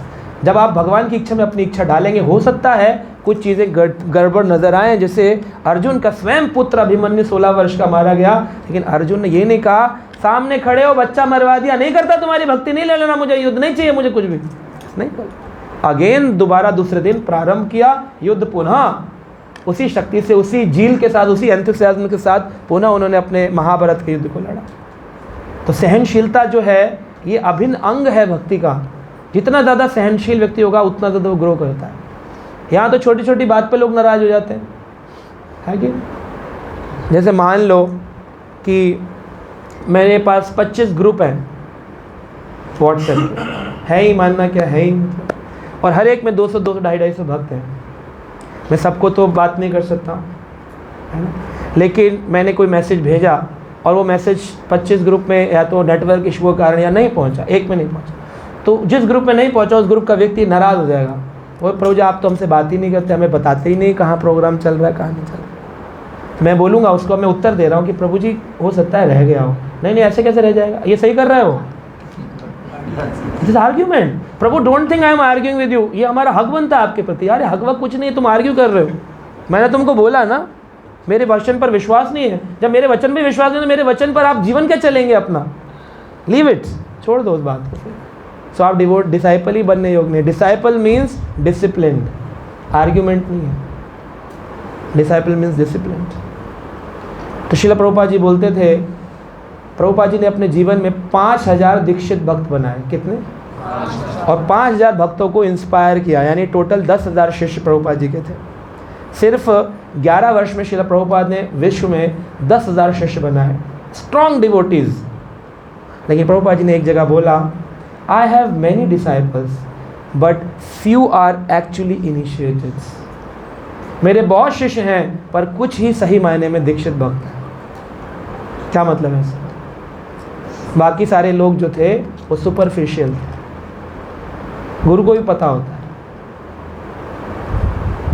जब आप भगवान की इच्छा में अपनी इच्छा डालेंगे, हो सकता है कुछ चीज़ें गड़बड़ नजर आएँ। जैसे अर्जुन का स्वयं पुत्र अभिमन्यु 16 वर्ष का मारा गया, लेकिन अर्जुन ने ये नहीं कहा सामने खड़े हो बच्चा मरवा दिया, नहीं करता तुम्हारी भक्ति, नहीं ले लेना, मुझे युद्ध नहीं चाहिए, मुझे कुछ भी नहीं कर। अगेन दोबारा दूसरे दिन प्रारंभ किया युद्ध, पुनः उसी शक्ति से, उसी झील के साथ, उसी एंथुसियाज्म के साथ पुनः उन्होंने अपने महाभारत के युद्ध को लड़ा। तो सहनशीलता जो है ये अभिन्न अंग है भक्ति का। जितना ज़्यादा सहनशील व्यक्ति होगा उतना ज़्यादा वो ग्रो करता है। यहाँ तो छोटी छोटी बात पे लोग नाराज़ हो जाते हैं, है कि? जैसे मान लो कि मेरे पास 25 ग्रुप हैं व्हाट्सएप, है ही, मानना क्या है ही, और हर एक में 200 250 भक्त हैं। मैं सबको तो बात नहीं कर सकता, है ना? लेकिन मैंने कोई मैसेज भेजा और वो मैसेज 25 ग्रुप में या तो नेटवर्क इशू के कारण या नहीं पहुंचा, एक में नहीं पहुंचा, तो जिस ग्रुप में नहीं पहुंचा उस ग्रुप का व्यक्ति नाराज़ हो जाएगा। वो प्रभु जी आप तो हमसे बात ही नहीं करते, हमें बताते ही नहीं कहाँ प्रोग्राम चल रहा है, कहाँ नहीं चल रहा। मैं बोलूँगा उसको, मैं उत्तर दे रहा हूँ कि प्रभु जी हो सकता है रह गया हो। नहीं नहीं, ऐसे कैसे रह जाएगा, ये सही कर रहे हो। This argument, Prabhu don't think I am arguing with you, ये हमारा हक बनता है आपके प्रति। यार हक वक कुछ नहीं है, तुम आर्ग्यू कर रहे हो। मैंने तुमको बोला ना, मेरे वचन पर विश्वास नहीं है। जब मेरे वचन पर विश्वास नहीं है तो मेरे वचन पर आप जीवन क्या चलेंगे अपना? लीव इट, छोड़ दो उस बात को। सो आप डिसाइपल ही बनने योग्य नहीं। डिसाइपल मीन्स डिसिप्लिन्ड, आर्ग्यूमेंट नहीं है। Disciple means disciplined. तो श्रील प्रभुपाद जी बोलते थे, प्रभुपाद जी ने अपने जीवन में 5000 दीक्षित भक्त बनाए। कितने? और 5000 भक्तों को इंस्पायर किया, यानी टोटल 10,000 शिष्य प्रभुपाद जी के थे। सिर्फ 11 वर्ष में श्रील प्रभुपाद ने विश्व में 10,000 शिष्य बनाए, स्ट्रॉन्ग डिवोटीज। लेकिन प्रभुपाद जी ने एक जगह बोला, I have many disciples but few are actually initiateds. मेरे बहुत शिष्य हैं पर कुछ ही सही मायने में दीक्षित भक्त हैं। क्या मतलब है? बाकी सारे लोग जो थे वो सुपरफिशियल थे, गुरु को भी पता होता है।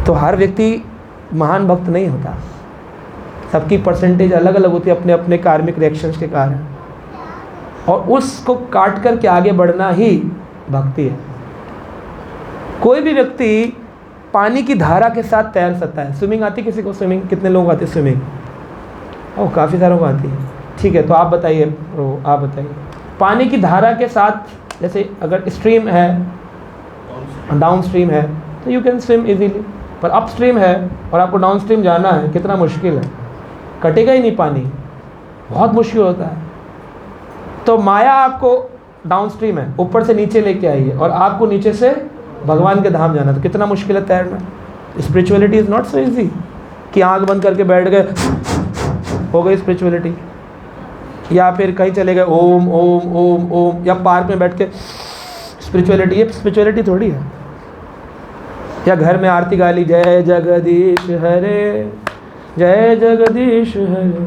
तो हर व्यक्ति महान भक्त नहीं होता, सबकी परसेंटेज अलग अलग होती है अपने अपने कार्मिक रिएक्शंस के कारण, और उसको काट कर के आगे बढ़ना ही भक्ति है। कोई भी व्यक्ति पानी की धारा के साथ तैर सकता है। स्विमिंग आती किसी को? स्विमिंग कितने लोगों को आती है स्विमिंग? ओह काफ़ी सारों को आती है। ठीक है, तो आप बताइए, आप बताइए, पानी की धारा के साथ जैसे अगर स्ट्रीम है, डाउन स्ट्रीम है, तो यू कैन स्विम इजीली, पर अप स्ट्रीम है और आपको डाउन स्ट्रीम जाना है, कितना मुश्किल है, कटेगा ही नहीं पानी, बहुत मुश्किल होता है। तो माया आपको डाउन स्ट्रीम है, ऊपर से नीचे लेके आई है, और आपको नीचे से भगवान के धाम जाना, तो कितना मुश्किल है तैरना। Spirituality is not so easy कि आँख बंद करके बैठ गए हो गई स्पिरिचुअलिटी, या फिर कहीं चले गए ओम ओम ओम ओम, या पार्क में बैठ के स्पिरिचुअलिटी, ये स्पिरिचुअलिटी थोड़ी है। या घर में आरती गा ली, जय जगदीश हरे, जय जगदीश हरे,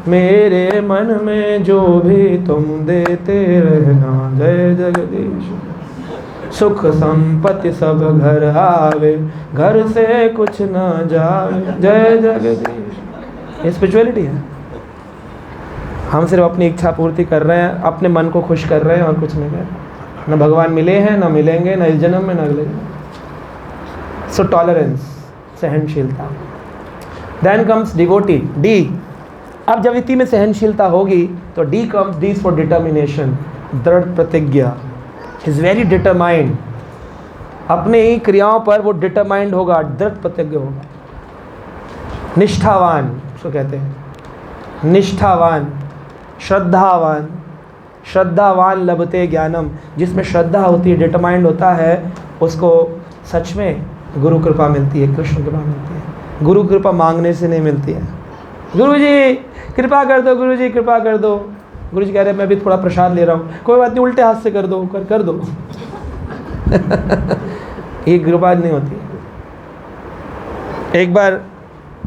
मेरे मन में जो भी तुम देते रहना, जय जगदीश, सुख संपत्ति सब घर आवे, घर से कुछ ना जावे, जय जगदीश। ये स्पिरिचुअलिटी है। हम सिर्फ अपनी इच्छा पूर्ति कर रहे हैं, अपने मन को खुश कर रहे हैं और कुछ नहीं कर रहे। न भगवान मिले हैं, न मिलेंगे, न इस जन्म में, न अगले जन्म। सो टॉलरेंस, सहनशीलता। Then comes devotee, D. अब जब इतनी में सहनशीलता होगी तो D comes, D for determination, दृढ़ प्रतिज्ञा। इज़ वेरी डिटरमाइंड, अपने ही क्रियाओं पर वो डिटरमाइंड होगा, दृढ़ प्रतिज्ञ होगा। निष्ठावान उसको कहते हैं, निष्ठावान, श्रद्धावान। श्रद्धावान लभते ज्ञानम, जिसमें श्रद्धा होती है, डिटरमाइंड होता है, उसको सच में गुरु कृपा मिलती है, कृष्ण कृपा मिलती है। गुरु कृपा मांगने से नहीं मिलती है। गुरु जी कृपा कर दो, गुरु जी कृपा कर दो। गुरु जी कह रहे हैं मैं भी थोड़ा प्रसाद ले रहा हूँ, कोई बात नहीं, उल्टे हाथ से कर दो, कर दो। ये कृपा नहीं होती। एक बार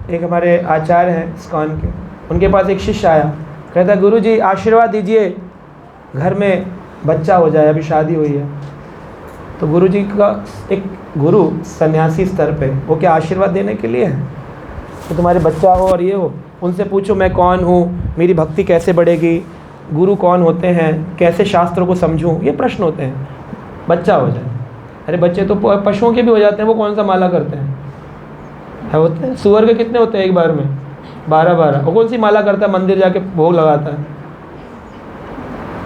एक हमारे आचार्य हैं इस्कॉन के, उनके पास एक शिष्य आया, कहता गुरु जी आशीर्वाद दीजिए, घर में बच्चा हो जाए, अभी शादी हुई है। तो गुरु जी का एक गुरु सन्यासी स्तर पे, वो क्या आशीर्वाद देने के लिए है कि तुम्हारे बच्चा हो और ये हो? उनसे पूछो मैं कौन हूँ, मेरी भक्ति कैसे बढ़ेगी, गुरु कौन होते हैं, कैसे शास्त्रों को समझूं, ये प्रश्न होते हैं। बच्चा हो जाए, अरे बच्चे तो पशुओं के भी हो जाते हैं, वो कौन सा माला करते हैं? है होते हैं। सुअर के कितने होते हैं एक बार में? 12-12। वो कौन सी माला करता है, मंदिर जाके भोग लगाता है?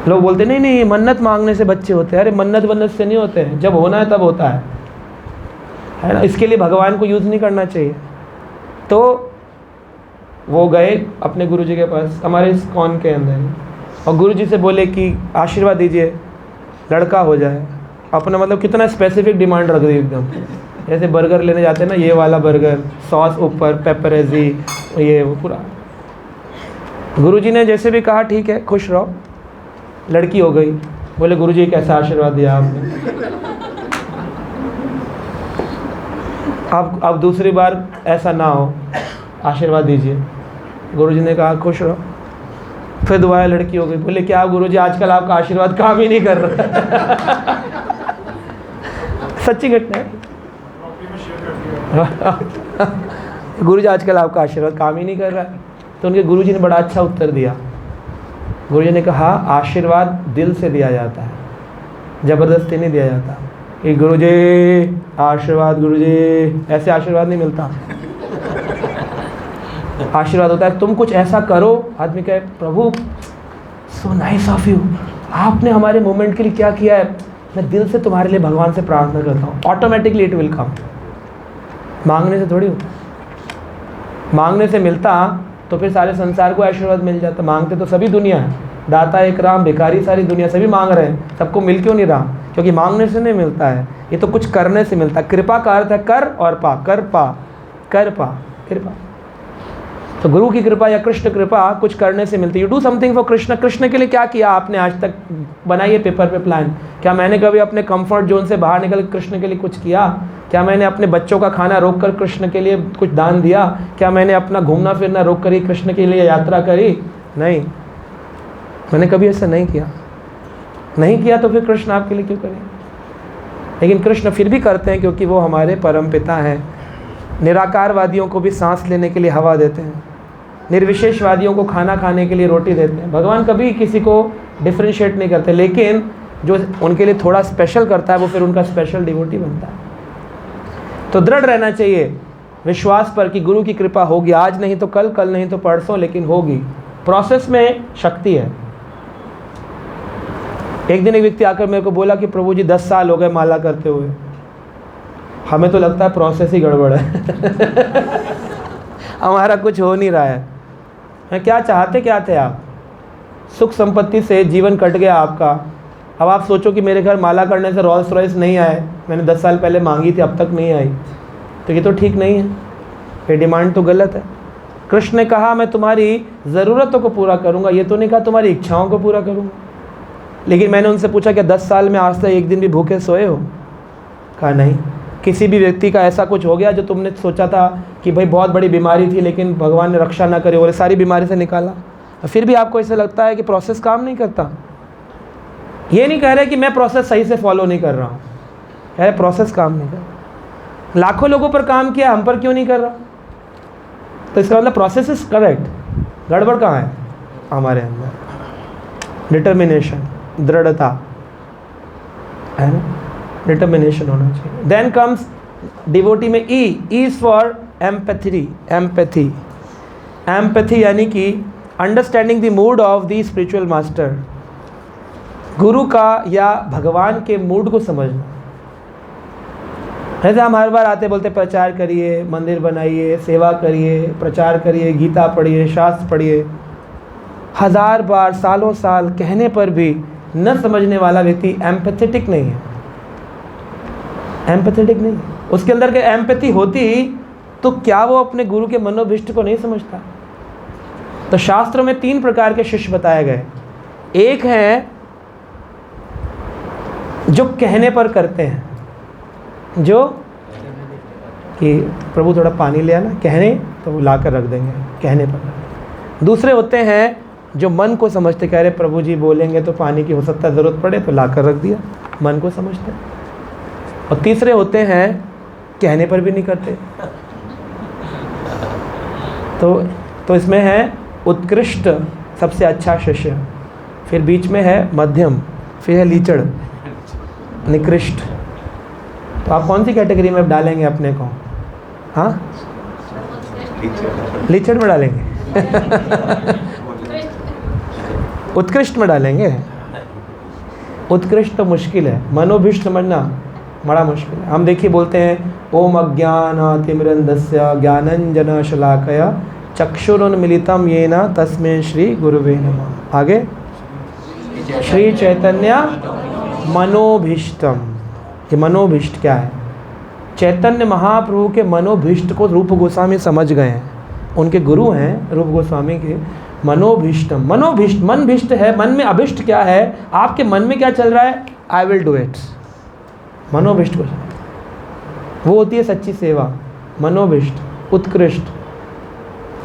लोग बोलते नहीं नहीं मन्नत मांगने से बच्चे होते हैं। अरे मन्नत से नहीं होते हैं, जब होना है तब होता है ना। इसके लिए भगवान को यूज़ नहीं करना चाहिए। तो वो गए अपने गुरुजी के पास, हमारे इस्कॉन के अंदर, और गुरुजी से बोले कि आशीर्वाद दीजिए लड़का हो जाए। अपना मतलब कितना स्पेसिफिक डिमांड रख दी एकदम, जैसे बर्गर लेने जाते हैं ना, ये वाला बर्गर, सॉस ऊपर, पेपरेजी, ये वो पूरा। गुरुजी ने जैसे भी कहा ठीक है खुश रहो, लड़की हो गई। बोले गुरुजी कैसा आशीर्वाद दिया आपने। अब दूसरी बार ऐसा ना हो, आशीर्वाद दीजिए। गुरुजी ने कहा खुश रहो, फिर दोबारा लड़की हो गई। बोले क्या गुरुजी आजकल आपका आशीर्वाद काम ही नहीं कर रहा। सच्ची घटना है। गुरुजी आजकल आपका आशीर्वाद काम ही नहीं कर रहा है। तो उनके गुरुजी ने बड़ा अच्छा उत्तर दिया। गुरुजी ने कहा आशीर्वाद दिल से दिया जाता है, ज़बरदस्ती नहीं दिया जाता कि गुरुजी आशीर्वाद, गुरुजी ऐसे आशीर्वाद नहीं मिलता। आशीर्वाद होता है तुम कुछ ऐसा करो, आदमी कहे प्रभु सो नाइस ऑफ यू, आपने हमारे मोमेंट के लिए क्या किया है, मैं दिल से तुम्हारे लिए भगवान से प्रार्थना करता हूँ, ऑटोमेटिकली इट विल कम। मांगने से थोड़ी होता, मांगने से मिलता तो फिर सारे संसार को आशीर्वाद मिल जाता। मांगते तो सभी दुनिया है, दाता एक राम, भिखारी सारी दुनिया, सभी मांग रहे हैं, सबको मिल क्यों नहीं रहा? क्योंकि मांगने से नहीं मिलता है, ये तो कुछ करने से मिलता है। कृपा का अर्थ है कर और पा, कर पा, कर पा, कृपा। तो गुरु की कृपा या कृष्ण कृपा कुछ करने से मिलती है। You do something for Krishna. Krishna के लिए क्या किया आपने आज तक? बनाइए पेपर पे प्लान। क्या मैंने कभी अपने कंफर्ट जोन से बाहर निकल कृष्ण के लिए कुछ किया? क्या मैंने अपने बच्चों का खाना रोक कर कृष्ण के लिए कुछ दान दिया? क्या मैंने अपना घूमना फिरना रोक कर ही कृष्ण के लिए यात्रा करी? नहीं, मैंने कभी ऐसा नहीं किया। नहीं किया तो फिर कृष्ण आपके लिए क्यों करें? लेकिन कृष्ण फिर भी करते हैं क्योंकि वो हमारे परम पिता हैं। निराकारवादियों को भी सांस लेने के लिए हवा देते हैं, निर्विशेषवादियों को खाना खाने के लिए रोटी देते हैं। भगवान कभी किसी को डिफ्रेंशिएट नहीं करते, लेकिन जो उनके लिए थोड़ा स्पेशल करता है वो फिर उनका स्पेशल डिवोटी बनता है। तो दृढ़ रहना चाहिए विश्वास पर कि गुरु की कृपा होगी, आज नहीं तो कल, कल नहीं तो परसों, लेकिन होगी। प्रोसेस में शक्ति है। एक दिन एक व्यक्ति आकर मेरे को बोला कि प्रभु जी 10 साल हो गए माला करते हुए, हमें तो लगता है प्रोसेस ही गड़बड़ है हमारा कुछ हो नहीं रहा है। क्या चाहते क्या थे आप? सुख संपत्ति से जीवन कट गया आपका। अब आप सोचो कि मेरे घर माला करने से रॉल्स रॉयस नहीं आए, मैंने 10 साल पहले मांगी थी, अब तक नहीं आई, तो ये तो ठीक नहीं है, ये डिमांड तो गलत है। कृष्ण ने कहा मैं तुम्हारी ज़रूरतों को पूरा करूँगा, ये तो नहीं कहा तुम्हारी इच्छाओं को पूरा करूँगा। लेकिन मैंने उनसे पूछा क्या 10 साल में आज तक एक दिन भी भूखे सोए हो? कहा नहीं। किसी भी व्यक्ति का ऐसा कुछ हो गया जो तुमने सोचा था कि भाई बहुत बड़ी बीमारी थी लेकिन भगवान ने रक्षा ना करे और सारी बीमारी से निकाला, फिर भी आपको ऐसा लगता है कि प्रोसेस काम नहीं करता? ये नहीं कह रहे कि मैं प्रोसेस सही से फॉलो नहीं कर रहा हूँ, कह रहे प्रोसेस काम नहीं कर रहा। लाखों लोगों पर काम किया, हम पर क्यों नहीं कर रहा? तो इसका मतलब प्रोसेस इज करेक्ट, गड़बड़ कहाँ है? हमारे अंदर डिटर्मिनेशन, दृढ़ता है ना, डिटर्मिनेशन होना चाहिए। देन कम्स डिवोटी में ई इज फॉर एम्पैथी। एम्पैथी यानी कि understanding the mood off the spiritual master, गुरु का या भगवान के मूड को समझना। ऐसे हम हर बार आते बोलते प्रचार करिए, मंदिर बनाइए, सेवा करिए, प्रचार करिए, गीता पढ़िए, शास्त्र पढ़िए, 1000 बार सालों साल कहने पर भी न समझने वाला व्यक्ति एम्पैथेटिक नहीं है, एम्पैथेटिक नहीं। उसके अंदर के एम्पैथी होती तो क्या वो अपने गुरु के मनोभिष्ट को नहीं समझता? तो शास्त्रों में 3 प्रकार के शिष्य बताए गए। एक है जो कहने पर करते हैं, जो कि प्रभु थोड़ा पानी ले आना, कहने तो वो ला कर रख देंगे, कहने पर। दूसरे होते हैं जो मन को समझते, कह रहे प्रभु जी बोलेंगे तो पानी की हो सकता है ज़रूरत पड़े तो ला कर रख दिया, मन को समझते। और तीसरे होते हैं कहने पर भी नहीं करते। तो इसमें है उत्कृष्ट सबसे अच्छा शिष्य, फिर बीच में है मध्यम, फिर है लीचड़ निकृष्ट। तो आप कौन सी कैटेगरी में डालेंगे अपने को? हाँ, लीचड़ में डालेंगे उत्कृष्ट में डालेंगे? उत्कृष्ट तो मुश्किल है, मनोभिष्ट समझना बड़ा मुश्किल है। हम देखिए बोलते हैं ओम अज्ञानातिमिरन्धस्य ज्ञानंजन शलाकया चक्षुरुन्मीलितं येन तस्मै श्री गुरुवे नमः। आगे श्री चैतन्य मनोभीष्टम। ये मनोभीष्ट क्या है? चैतन्य महाप्रभु के मनोभीष्ट को रूप गोस्वामी समझ गए हैं, उनके गुरु हैं रूप गोस्वामी के। मनोभीष्टम, मनोभीष्ट मन भीष्ट है, मन में अभिष्ट क्या है, आपके मन में क्या चल रहा है, आई विल डू इट। मनोभीष्ट को वो होती है सच्ची सेवा। मनोभीष्ट उत्कृष्ट,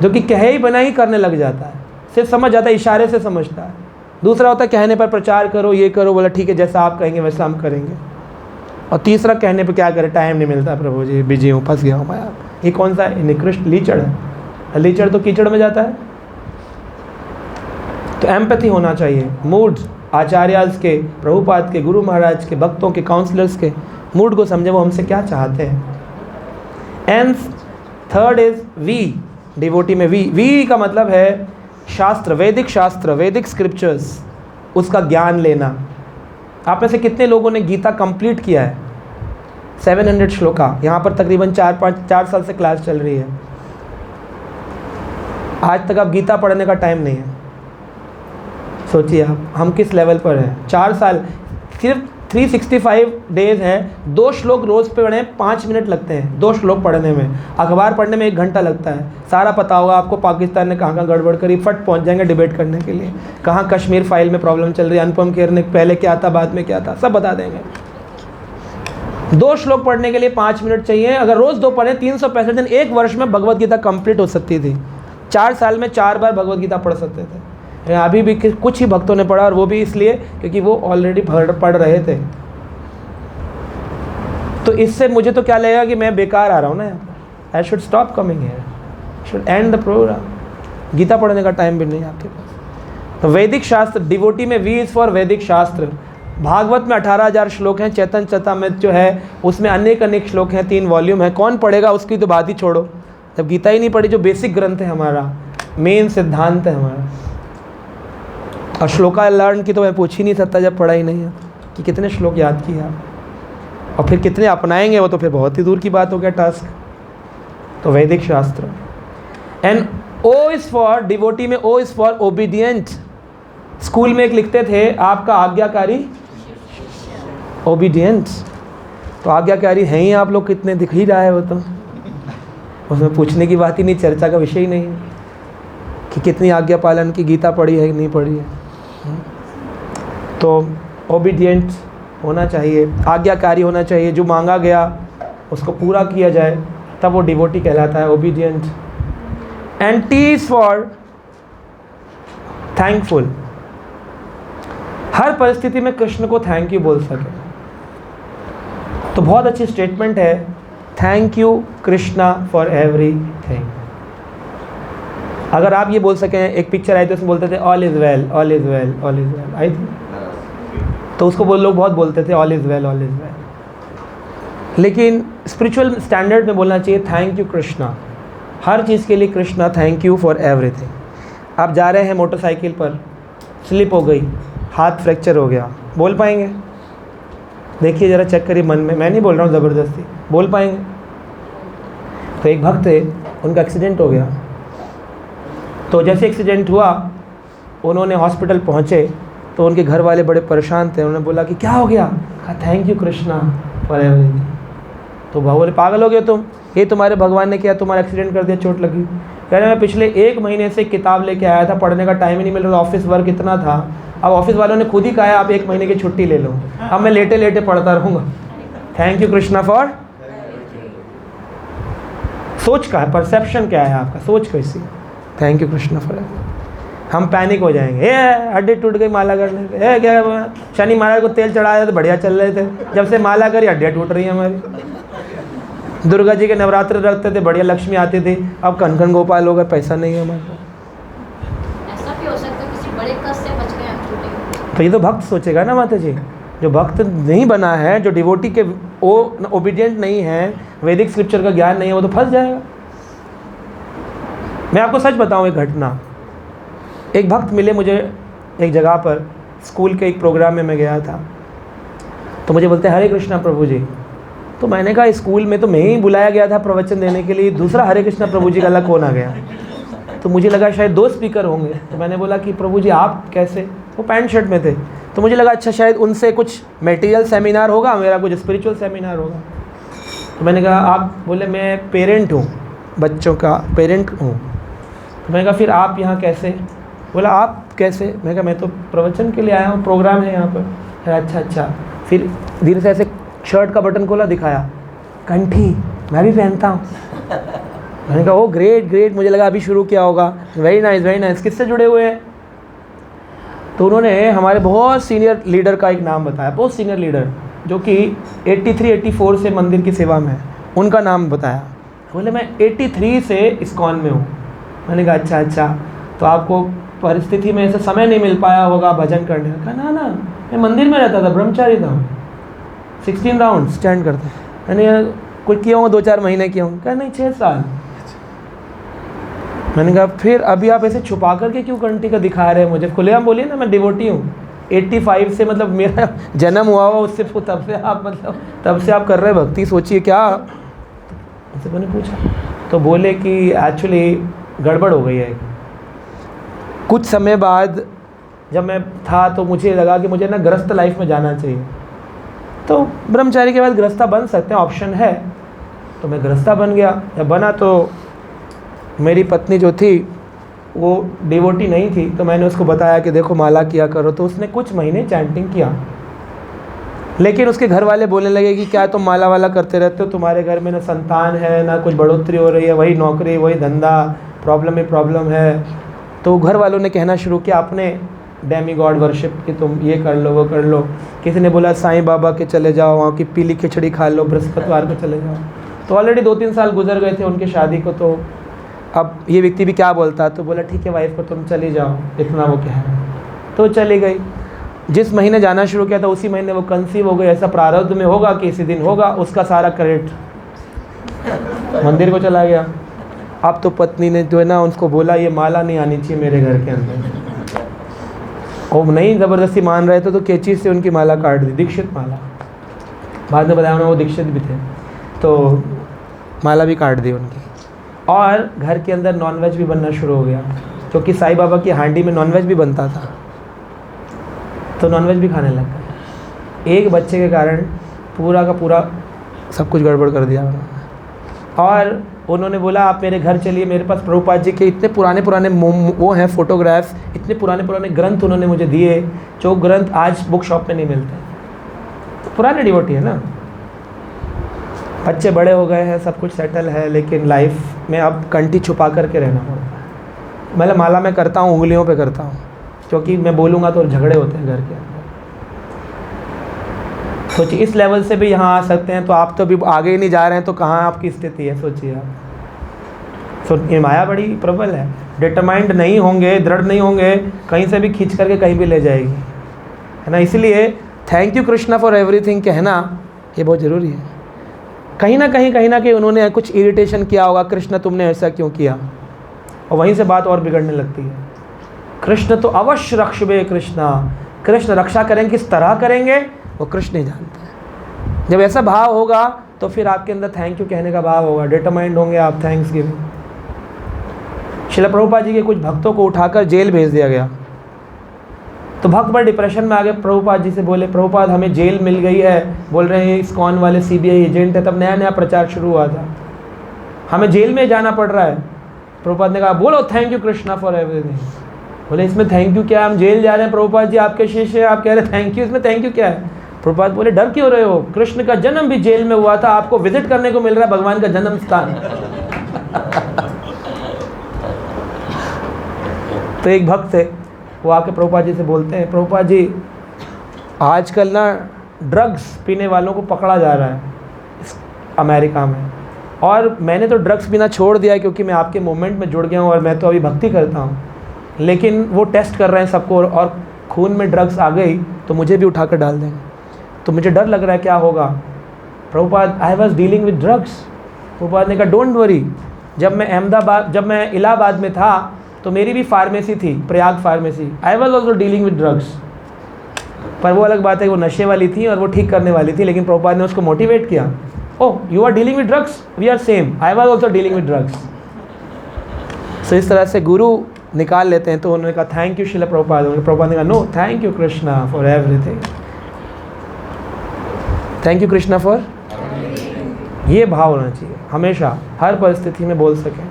जो कि कहे ही बना ही करने लग जाता है, सिर्फ समझ जाता है, इशारे से समझता है। दूसरा होता है कहने पर प्रचार करो, ये करो, बोला ठीक है जैसा आप कहेंगे वैसा हम करेंगे। और तीसरा कहने पर क्या करे, टाइम नहीं मिलता प्रभु जी, बिजी हूँ, फंस गया हूँ मैं। ये कौन सा है? निकृष्ट लीचड़ है। लीचड़ तो कीचड़ में जाता है। तो एम्पैथी होना चाहिए, मूड आचार्याज के, प्रभुपाद के, गुरु महाराज के, भक्तों के, काउंसलर्स के मूड को समझे, वो हमसे क्या चाहते हैं। And third is V, devotee में वी का मतलब है शास्त्र, वैदिक शास्त्र, वैदिक स्क्रिप्चर्स, उसका ज्ञान लेना। आप में से कितने लोगों ने गीता कंप्लीट किया है? 700 श्लोका, यहाँ पर तकरीबन 4 साल से क्लास चल रही है। आज तक आप गीता पढ़ने का टाइम नहीं है। सोचिए आप, हम किस लेवल पर हैं। 4 साल, सिर्फ 365 डेज हैं, 2 श्लोक रोज़ पे पढ़ें, 5 मिनट लगते हैं 2 श्लोक पढ़ने में। अखबार पढ़ने में 1 घंटा लगता है। सारा पता होगा आपको, पाकिस्तान ने कहाँ गड़बड़ करी, फट पहुँच जाएंगे डिबेट करने के लिए। कहाँ कश्मीर फाइल में प्रॉब्लम चल रही है, अनुपम खेर ने पहले क्या था बाद में क्या था, सब बता देंगे। 2 श्लोक पढ़ने के लिए 5 मिनट चाहिए। अगर रोज़ 2 पढ़ें, 365 दिन, 1 वर्ष में भगवद गीता कंप्लीट हो सकती थी। 4 साल में 4 बार भगवद गीता पढ़ सकते थे। अभी भी कुछ ही भक्तों ने पढ़ा, और वो भी इसलिए क्योंकि वो ऑलरेडी पढ़ रहे थे। तो इससे मुझे तो क्या लगेगा कि मैं बेकार आ रहा हूँ ना यहाँ पर। I should stop coming here, should end the program. Gita पढ़ने का टाइम भी नहीं आपके पास। तो वैदिक शास्त्र, डिवोटी में वी इज़ फॉर वैदिक शास्त्र। भागवत में 18,000 श्लोक हैं, चैतन्य चरितामृत जो है उसमें अनेक श्लोक हैं, 3 वॉल्यूम है। कौन पढ़ेगा उसकी तो बात ही छोड़ो। जब गीता ही नहीं पढ़ी, जो बेसिक ग्रंथ है हमारा, मेन सिद्धांत है हमारा। और श्लोका लर्न की तो मैं पूछ ही नहीं सकता जब पढ़ा ही नहीं है कि कितने श्लोक याद किए आप, और फिर कितने अपनाएंगे वो तो फिर बहुत ही दूर की बात हो गया टास्क। तो वैदिक शास्त्र। And O is for devotee में, O is for obedient. School में एक लिखते थे आपका आज्ञाकारी, ओबीडियंट। तो आज्ञाकारी हैं ही आप लोग, कितने दिख ही रहा है वो तो, उसमें पूछने की बात ही नहीं, चर्चा का विषय ही नहीं है कि कितनी आज्ञा पालन की, गीता पढ़ी है कि नहीं पढ़ी है। तो ओबीडियंट होना चाहिए, आज्ञाकारी होना चाहिए, जो मांगा गया उसको पूरा किया जाए, तब वो डिवोटी कहलाता है, obedient. And T is for thankful. हर परिस्थिति में कृष्ण को थैंक यू बोल सके, तो बहुत अच्छी स्टेटमेंट है, thank you Krishna for everything. अगर आप ये बोल सकें, एक पिक्चर आई थी उसमें बोलते थे all is well, all is well, all is well, आई थी, तो उसको वो लोग बहुत बोलते थे all is well, all is well. लेकिन स्पिरिचुअल स्टैंडर्ड में बोलना चाहिए थैंक यू कृष्णा, हर चीज़ के लिए Krishna, thank you for everything. आप जा रहे हैं मोटरसाइकिल पर, स्लिप हो गई, हाथ फ्रैक्चर हो गया, बोल पाएंगे? देखिए ज़रा चेक करिए मन में, मैं नहीं बोल रहा हूँ ज़बरदस्ती, बोल पाएंगे? तो एक भक्त थे, उनका एक्सीडेंट हो गया, तो जैसे एक्सीडेंट हुआ उन्होंने हॉस्पिटल पहुँचे तो उनके घर वाले बड़े परेशान थे। उन्होंने बोला कि क्या हो गया? कहा thank you Krishna for everything. तो भाव बोले पागल हो गए तुम, ये तुम्हारे भगवान ने किया, तुम्हारा एक्सीडेंट कर दिया, चोट लगी। कह रहे मैं पिछले 1 महीने से किताब लेके आया था, पढ़ने का टाइम ही नहीं मिल रहा, ऑफिस वर्क इतना था, अब ऑफिस वालों ने खुद ही कहा आप 1 महीने की छुट्टी ले लो, अब मैं लेटे लेटे पढ़ता रहूँगा। Thank you Krishna for. सोच का है, परसेप्शन क्या है आपका, सोच कैसी? Thank you Krishna for. हम पैनिक हो जाएंगे, हड्डी टूट गई माला करने से, क्या शनि महाराज को तेल चढ़ाया तो बढ़िया चल रहे थे, जब से माला करी हड्डियाँ टूट रही हैं हमारी। दुर्गा जी के नवरात्र रखते थे, बढ़िया लक्ष्मी आती थी, अब कनकन गोपाल हो गए, पैसा नहीं है हमारे पास। ऐसा भी हो सकता है किसी बड़े कष्ट से बच गए हम छूटे। तो ये तो भक्त सोचेगा ना माता जी, जो भक्त नहीं बना है, जो डिवोटी के ओबीडियंट नहीं है, वैदिक स्क्रिप्चर का ज्ञान नहीं है, वो तो फंस जाएगा। मैं आपको सच बताऊं, एक घटना, एक भक्त मिले मुझे एक जगह पर, स्कूल के एक प्रोग्राम में मैं गया था, तो मुझे बोलते हैं हरे कृष्णा प्रभु जी। तो मैंने कहा स्कूल में तो मैं ही बुलाया गया था प्रवचन देने के लिए, दूसरा हरे कृष्णा प्रभु जी का अलग कौन आ गया? तो मुझे लगा शायद 2 स्पीकर होंगे। तो मैंने बोला कि प्रभु जी आप कैसे? वो पैंट शर्ट में थे। तो मुझे लगा अच्छा शायद उनसे कुछ मटेरियल सेमिनार होगा, मेरा कुछ स्पिरिचुअल सेमिनार होगा। तो मैंने कहा आप? बोले मैं पेरेंट हूँ, बच्चों का पेरेंट हूँ। तो मैंने कहा फिर आप यहाँ कैसे? बोला आप कैसे? मैं कहा मैं तो प्रवचन के लिए आया हूँ, प्रोग्राम है यहाँ पर। अच्छा अच्छा। फिर धीरे से ऐसे शर्ट का बटन खोला, दिखाया कंठी, मैं भी पहनता हूँ। मैंने कहा ओ ग्रेट ग्रेट, मुझे लगा अभी शुरू किया होगा। वेरी नाइस वेरी नाइस, किससे जुड़े हुए हैं? तो उन्होंने हमारे बहुत सीनियर लीडर का एक नाम बताया, बहुत सीनियर लीडर जो कि 83-84 से मंदिर की सेवा में है, उनका नाम बताया। बोले मैं 83 से इस्कॉन में हूँ। मैंने कहा अच्छा अच्छा, तो आपको परिस्थिति में ऐसा समय नहीं मिल पाया होगा भजन करने का? कहा ना ना, मैं मंदिर में रहता था, ब्रह्मचारी था, 16 राउंड स्टैंड करता। मैंने कुछ किया हूँ 2-4 महीने किया हूँ? कहा नहीं 6 साल। मैंने कहा फिर अभी आप ऐसे छुपा करके क्यों कंठी का दिखा रहे हैं मुझे? खुलेआम बोलिए ना, मैं डिवोटी हूँ 85 से, मतलब मेरा जन्म हुआ उससे, तब से आप मतलब तब से आप कर रहे हैं भक्ति, सोचिए क्या। उससे मैंने पूछा तो बोले कि एक्चुअली गड़बड़ हो गई है। कुछ समय बाद जब मैं था तो मुझे लगा कि मुझे ना गृहस्थ लाइफ में जाना चाहिए, तो ब्रह्मचारी के बाद गृहस्था बन सकते हैं, ऑप्शन है। तो मैं गृहस्था बन गया। जब बना तो मेरी पत्नी जो थी वो डिवोटी नहीं थी, तो मैंने उसको बताया कि देखो माला किया करो। तो उसने कुछ महीने चैंटिंग किया, लेकिन उसके घर वाले बोलने लगे कि क्या तुम माला वाला करते रहते हो, तुम्हारे घर में ना संतान है ना कुछ बढ़ोतरी हो रही है, वही नौकरी वही धंधा, प्रॉब्लम ही प्रॉब्लम है। तो घर वालों ने कहना शुरू किया अपने डेमी गॉड वर्शिप कि तुम ये कर लो वो कर लो। किसी ने बोला साईं बाबा के चले जाओ, वहाँ की पीली खिचड़ी खा लो, बृहस्पतिवार को चले जाओ। तो ऑलरेडी 2-3 साल गुजर गए थे उनकी शादी को, तो अब ये व्यक्ति भी क्या बोलता, तो बोला ठीक है वाइफ को तुम चली जाओ, इतना वो कह रहे हैं। तो चली गई। जिस महीने जाना शुरू किया था उसी महीने वो कंसीव हो गई। ऐसा प्रारब्ध में होगा कि इसी दिन होगा, उसका सारा क्रेडिट मंदिर को चला गया। अब तो पत्नी ने जो है ना उसको बोला ये माला नहीं आनी चाहिए मेरे घर के अंदर। वो नहीं ज़बरदस्ती मान रहे थे तो कैंची से उनकी माला काट दी, दीक्षित माला। बाद में बताया उन्होंने वो दीक्षित भी थे, तो माला भी काट दी उनकी। और घर के अंदर नॉनवेज भी बनना शुरू हो गया, क्योंकि साईं बाबा की हांडी में नॉनवेज भी बनता था, तो नॉनवेज भी खाने लग गए। एक बच्चे के कारण पूरा का पूरा सब कुछ गड़बड़ कर दिया उन्होंने। और उन्होंने बोला आप मेरे घर चलिए, मेरे पास प्रभुपाद जी के इतने पुराने पुराने वो हैं फ़ोटोग्राफ्स, इतने पुराने पुराने ग्रंथ उन्होंने मुझे दिए, जो ग्रंथ आज बुक शॉप में नहीं मिलते। तो पुराने डिवोटी है ना, बच्चे बड़े हो गए हैं, सब कुछ सेटल है, लेकिन लाइफ में अब कंठी छुपा करके रहना पड़ता है। मतलब माला मैं करता हूँ, उंगलियों पे करता हूँ, क्योंकि मैं बोलूँगा तो झगड़े होते हैं घर के अंदर। सोचिए इस लेवल से भी यहाँ आ सकते हैं, तो आप तो अभी आगे ही नहीं जा रहे हैं, तो कहाँ आपकी स्थिति है सोचिए आप। तो ये माया बड़ी प्रबल है, डिटरमाइंड नहीं होंगे, दृढ़ नहीं होंगे, कहीं से भी खींच करके कहीं भी ले जाएगी, है ना। इसलिए thank you Krishna for everything कहना ये बहुत ज़रूरी है। कहीं ना कहीं उन्होंने कुछ इरिटेशन किया होगा, कृष्ण तुमने ऐसा क्यों किया, और वहीं से बात और बिगड़ने लगती है। कृष्ण तो अवश्य रक्षबे कृष्णा, कृष्ण रक्षा करेंगे, किस तरह करेंगे वो कृष्ण ही जानते हैं। जब ऐसा भाव होगा तो फिर आपके अंदर थैंक यू कहने का भाव होगा, डिटरमाइंड होंगे आप थैंक्स गिविंग। श्रील प्रभुपाद जी के कुछ भक्तों को उठाकर जेल भेज दिया गया, तो भक्त बड़े डिप्रेशन में आ गए। प्रभुपाद जी से बोले प्रभुपाद हमें जेल मिल गई है, बोल रहे हैं इस्कॉन वाले सीबीआई एजेंट है, तब नया नया प्रचार शुरू हुआ था, हमें जेल में जाना पड़ रहा है। प्रभुपाद ने कहा बोलो thank you Krishna for everything. बोले इसमें थैंक यू क्या, हम जेल जा रहे हैं प्रभुपाद जी, आपके शिष्य हैं, आप कह रहे थैंक यू, इसमें थैंक यू क्या है। प्रभुपाद बोले डर क्यों रहे हो, कृष्ण का जन्म भी जेल में हुआ था, आपको विजिट करने को मिल रहा है भगवान का जन्म स्थान। तो एक भक्त थे, वो आके प्रभुपाद जी से बोलते हैं प्रभुपाद जी आजकल ना ड्रग्स पीने वालों को पकड़ा जा रहा है इस अमेरिका में, और मैंने तो ड्रग्स पीना छोड़ दिया है क्योंकि मैं आपके मूवमेंट में जुड़ गया हूँ और मैं तो अभी भक्ति करता हूँ, लेकिन वो टेस्ट कर रहे हैं सबको, और खून में ड्रग्स आ गई तो मुझे भी उठा कर डाल देंगे, तो मुझे डर लग रहा है क्या होगा। Prabhupada I was dealing with drugs. Prabhupada ने कहा डोंट वरी, जब मैं इलाहाबाद में था तो मेरी भी फार्मेसी थी, Prayag pharmacy, I was also dealing with drugs. पर वो अलग बात है, वो नशे वाली थी और वो ठीक करने वाली थी, लेकिन प्रभुपाद ने उसको मोटिवेट किया, oh you are dealing with drugs, we are same, I was also dealing with drugs. So इस तरह से गुरु निकाल लेते हैं। तो उन्होंने कहा थैंक यू श्रील प्रभुपाद। प्रभुपाद ने कहा no thank you Krishna for everything, thank you Krishna for. ये भाव होना चाहिए हमेशा, हर परिस्थिति में बोल सकें।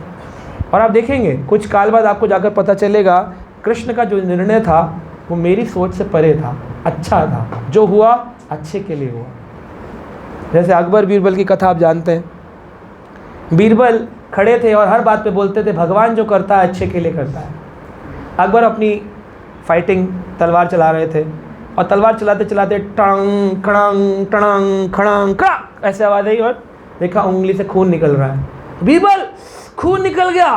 और आप देखेंगे कुछ काल बाद आपको जाकर पता चलेगा कृष्ण का जो निर्णय था वो मेरी सोच से परे था, अच्छा था, जो हुआ अच्छे के लिए हुआ। जैसे अकबर बीरबल की कथा आप जानते हैं, बीरबल खड़े थे और हर बात पे बोलते थे भगवान जो करता है अच्छे के लिए करता है। अकबर अपनी फाइटिंग तलवार चला रहे थे और तलवार चलाते चलाते टंग खड़ंग टंग खड़ंग कड़क ऐसे आवाज़ आई और देखा उंगली से खून निकल रहा है। बीरबल खून निकल गया।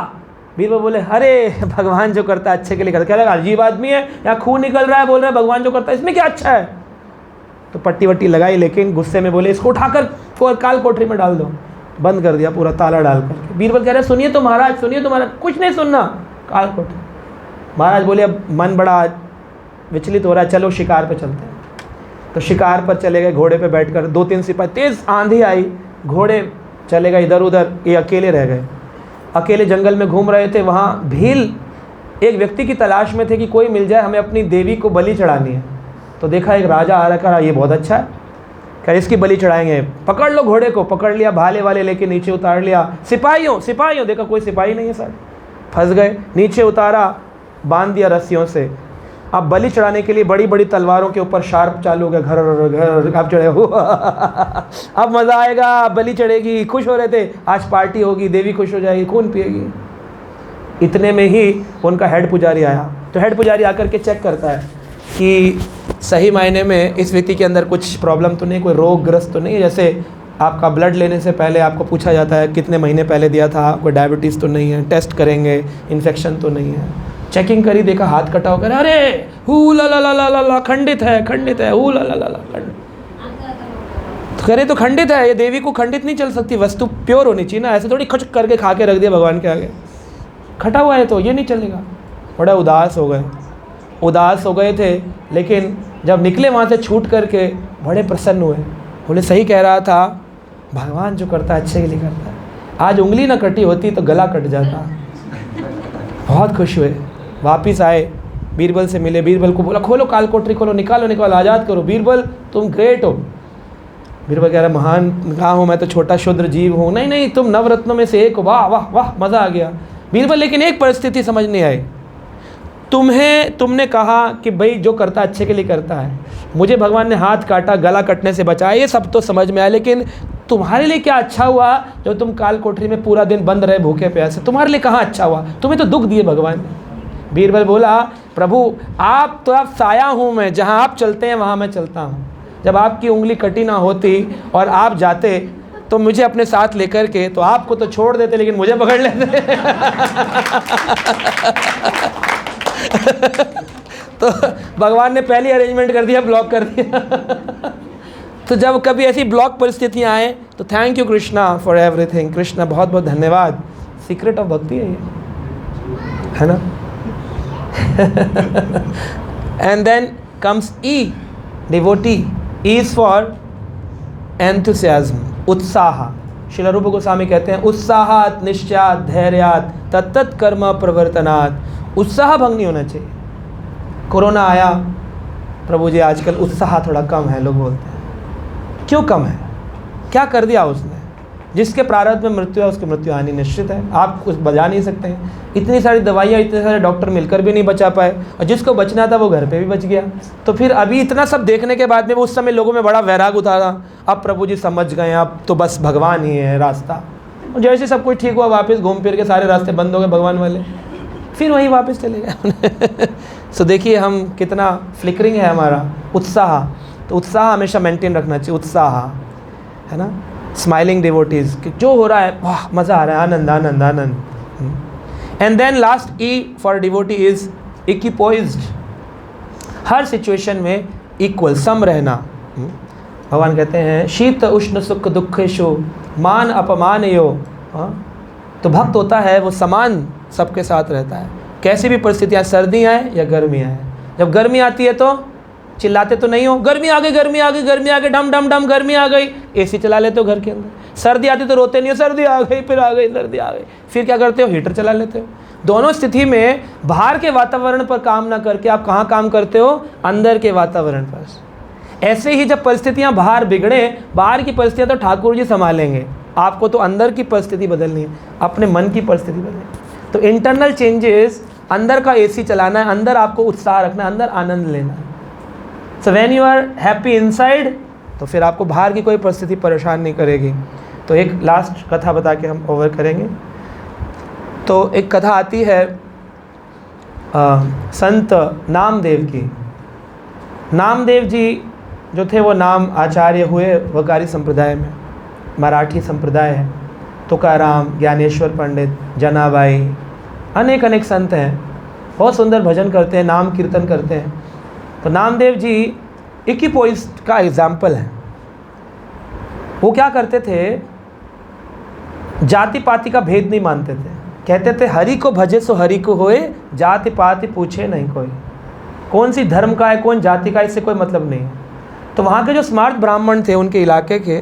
बीरबल बोले अरे भगवान जो करता है अच्छे के लिए करता है। क्या लगा अजीब आदमी है, यहाँ खून निकल रहा है, बोल रहा है भगवान जो करता है, इसमें क्या अच्छा है। तो पट्टी वट्टी लगाई, लेकिन गुस्से में बोले इसको उठाकर काल कोठरी में डाल दो। बंद कर दिया पूरा ताला डाल करके। बीरबल कह रहे सुनिए तो महाराज, सुनिए तो महाराज। कुछ नहीं सुनना, काल कोठरी। महाराज बोले अब मन बड़ा विचलित हो रहा है, चलो शिकार पे चलते हैं। तो शिकार पर चले गए, घोड़े पे बैठकर। 2-3 सिपाही, तेज़ आंधी आई, घोड़े चले गए इधर उधर, ये अकेले रह गए। अकेले जंगल में घूम रहे थे। वहाँ भील एक व्यक्ति की तलाश में थे कि कोई मिल जाए, हमें अपनी देवी को बलि चढ़ानी है। तो देखा एक राजा आ रखा, ये बहुत अच्छा है, क्या इसकी बलि चढ़ाएंगे। पकड़ लो घोड़े को, पकड़ लिया, भाले वाले लेके नीचे उतार लिया। सिपाहियों देखा कोई सिपाही नहीं है सर, फंस गए। नीचे उतारा, बांध दिया रस्सियों से। अब बलि चढ़ाने के लिए बड़ी बड़ी तलवारों के ऊपर शार्प चालू हो गया, घर घर आप चढ़े। अब मज़ा आएगा, बलि चढ़ेगी। खुश हो रहे थे, आज पार्टी होगी, देवी खुश हो जाएगी, खून पिएगी। इतने में ही उनका हेड पुजारी आया। तो हेड पुजारी आकर के चेक करता है कि सही मायने में इस व्यक्ति के अंदर कुछ प्रॉब्लम तो नहीं, कोई रोगग्रस्त तो नहीं है। जैसे आपका ब्लड लेने से पहले आपको पूछा जाता है कितने महीने पहले दिया था, कोई डायबिटीज़ तो नहीं है, टेस्ट करेंगे, इन्फेक्शन तो नहीं है। चेकिंग करी, देखा हाथ कटा होकर, अरे हू ला ला ला ला ला खंडित है, हू ला ला ला ला खंडित। तो करे तो खंडित है, ये देवी को खंडित नहीं चल सकती, वस्तु प्योर होनी चाहिए ना। ऐसे थोड़ी खचक करके खा के रख दिया भगवान के आगे, खटा हुआ है तो ये नहीं चलेगा। बड़ा उदास हो गए। उदास हो गए थे, लेकिन जब निकले वहाँ से छूट करके बड़े प्रसन्न हुए। बोले सही कह रहा था, भगवान जो करता है अच्छे के लिए करता है। आज उंगली ना कटी होती तो गला कट जाता। बहुत खुश हुए, वापिस आए, बीरबल से मिले, बीरबल को बोला खोलो काल कोठरी खोलो, निकालो निकालो, आज़ाद करो। बीरबल तुम ग्रेट हो। बीरबल कह रहा महान कहाँ हूँ, मैं तो छोटा शूद्र जीव हूँ। नहीं नहीं, तुम नवरत्नों में से एक हो। वाह वाह वाह, मज़ा आ गया। बीरबल लेकिन एक परिस्थिति समझ नहीं आई, तुमने कहा कि भाई जो करता अच्छे के लिए करता है, मुझे भगवान ने हाथ काटा, गला कटने से बचाया, ये सब तो समझ में आया, लेकिन तुम्हारे लिए क्या अच्छा हुआ जो तुम काल कोठरी में पूरा दिन बंद रहे भूखे प्यासे? तुम्हारे लिए कहाँ अच्छा हुआ? तुम्हें तो दुख दिए भगवान ने। बीरबल बोला प्रभु आप साया हूँ मैं, जहाँ आप चलते हैं वहाँ मैं चलता हूँ। जब आपकी उंगली कटी ना होती और आप जाते तो मुझे अपने साथ लेकर के, तो आपको तो छोड़ देते लेकिन मुझे पकड़ लेते। तो भगवान ने पहली अरेंजमेंट कर दिया, ब्लॉक कर दिया। तो जब कभी ऐसी ब्लॉक परिस्थितियाँ आए तो thank you Krishna for everything. Krishna बहुत बहुत धन्यवाद। सीक्रेट ऑफ भक्ति है ये, है ना। And then comes E, devotee. E is for enthusiasm, उत्साह। श्रील रूप गोस्वामी कहते हैं उत्साहात निश्चयात धैर्यात तत्तत् कर्म प्रवर्तनात्। उत्साह भंग नहीं होना चाहिए। कोरोना आया, प्रभु जी आजकल उत्साह थोड़ा कम है, लोग बोलते हैं। क्यों कम है? क्या कर दिया उसने? जिसके प्रारब्ध में मृत्यु है उसकी मृत्यु आनी निश्चित है, आप कुछ बचा नहीं सकते हैं। इतनी सारी दवाइयाँ, इतने सारे डॉक्टर मिलकर भी नहीं बचा पाए, और जिसको बचना था वो घर पे भी बच गया। तो फिर अभी इतना सब देखने के बाद में उस समय लोगों में बड़ा वैराग उतारा। अब प्रभु जी समझ गए, अब तो बस भगवान ही है रास्ता। और जैसे सब कुछ ठीक हुआ, वापस घूम फिर के सारे रास्ते बंद हो गए भगवान वाले, फिर वहीं वापस चले गए। सो देखिए हम कितना फ्लिकरिंग है हमारा उत्साह। तो उत्साह हमेशा मेंटेन रखना चाहिए, उत्साह, है ना। स्माइलिंग डिवोटीज कि जो हो रहा है वाह मज़ा आ रहा है, आनंद आनंद आनंद। And then last E for devotee is equipoised. हर सिचुएशन में इक्वल, सम रहना। भगवान कहते हैं शीत उष्ण सुख दुखेशु मान अपमान यो। तो भक्त होता है वो समान सबके साथ रहता है, कैसी भी परिस्थितियाँ, सर्दी आए या गर्मी आए। जब गर्मी आती है तो चिल्लाते तो नहीं हो, गर्मी आ गई गर्मी आ गई गर्मी आ गई, डम डम डम गर्मी आ गई, एसी चला लेते हो घर के अंदर। सर्दी आती तो रोते नहीं हो, सर्दी आ गई फिर आ गई सर्दी आ गई, फिर क्या करते हो, हीटर चला लेते हो। दोनों स्थिति में बाहर के वातावरण पर काम ना करके आप कहाँ काम करते हो, अंदर के वातावरण पर। ऐसे ही जब परिस्थितियाँ बाहर बिगड़े, बाहर की परिस्थितियाँ तो ठाकुर जी संभालेंगे, आपको तो अंदर की परिस्थिति बदलनी है, अपने मन की परिस्थिति बदलनी। तो इंटरनल चेंजेस, अंदर का एसी चलाना है, अंदर आपको उत्साह रखना है, अंदर आनंद लेना है। So when you are happy inside, तो फिर आपको बाहर की कोई परिस्थिति परेशान नहीं करेगी। तो एक लास्ट कथा बता के हम ओवर करेंगे। तो एक कथा आती है संत नामदेव की। नामदेव जी जो थे वो नाम आचार्य हुए वकारी संप्रदाय में, मराठी संप्रदाय है। तुकाराम, ज्ञानेश्वर पंडित, जनाबाई, अनेक अनेक संत हैं, बहुत सुंदर भजन करते हैं, नाम कीर्तन करते हैं। तो नामदेव जी इक्विपोइज्ड का एग्जाम्पल है। वो क्या करते थे, जाति पाति का भेद नहीं मानते थे। कहते थे हरि को भजे सो हरि को होए, जाति पाति पूछे नहीं कोई। कौन सी धर्म का है, कौन जाति का, इससे कोई मतलब नहीं है। तो वहाँ के जो स्मार्ट ब्राह्मण थे उनके इलाके के,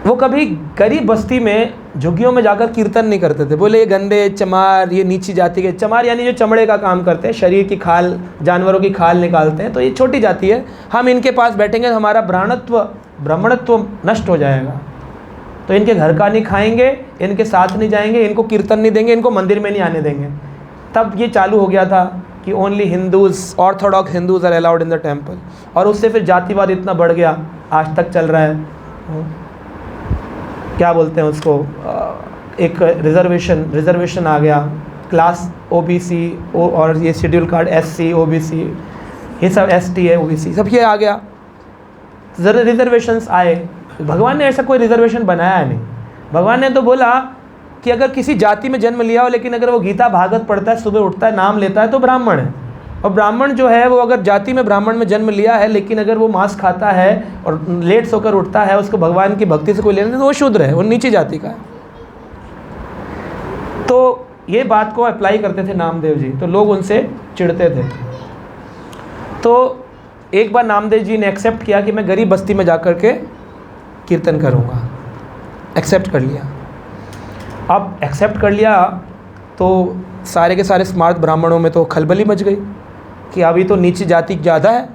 वो कभी गरीब बस्ती में झुग्गियों में जाकर कीर्तन नहीं करते थे। बोले ये गंदे चमार, ये नीची जाति के, चमार यानी जो चमड़े का काम करते हैं, शरीर की खाल, जानवरों की खाल निकालते हैं, तो ये छोटी जाति है, हम इनके पास बैठेंगे तो हमारा ब्राह्मणत्व नष्ट हो जाएगा। तो इनके घर का नहीं खाएंगे, इनके साथ नहीं जाएंगे, इनको कीर्तन नहीं देंगे, इनको मंदिर में नहीं आने देंगे। तब ये चालू हो गया था कि only Hindus, orthodox Hindus are allowed in the temple. और उससे फिर जातिवाद इतना बढ़ गया, आज तक चल रहा है। क्या बोलते हैं उसको, एक रिजर्वेशन आ गया, क्लास ओबीसी और ये शेड्यूल कार्ड एससी ओबीसी, ये सब एसटी है, ओबीसी सब ये आ गया, रिजर्वेशंस आए। भगवान ने ऐसा कोई रिजर्वेशन बनाया नहीं। भगवान ने तो बोला कि अगर किसी जाति में जन्म लिया हो, लेकिन अगर वो गीता भागवत पढ़ता है, सुबह उठता है, नाम लेता है, तो ब्राह्मण है। और ब्राह्मण जो है वो अगर जाति में ब्राह्मण में जन्म लिया है, लेकिन अगर वो मांस खाता है और लेट सोकर उठता है, उसको भगवान की भक्ति से कोई लेना नहीं, तो वो शूद्र है, वो नीची जाति का है। तो ये बात को अप्लाई करते थे नामदेव जी, तो लोग उनसे चिढ़ते थे। तो एक बार नामदेव जी ने एक्सेप्ट किया कि मैं गरीब बस्ती में जाकर के कीर्तन करूँगा। एक्सेप्ट कर लिया। अब एक्सेप्ट कर लिया तो सारे के सारे स्मार्ट ब्राह्मणों में तो खलबली मच गई कि अभी तो नीची जाति ज़्यादा है,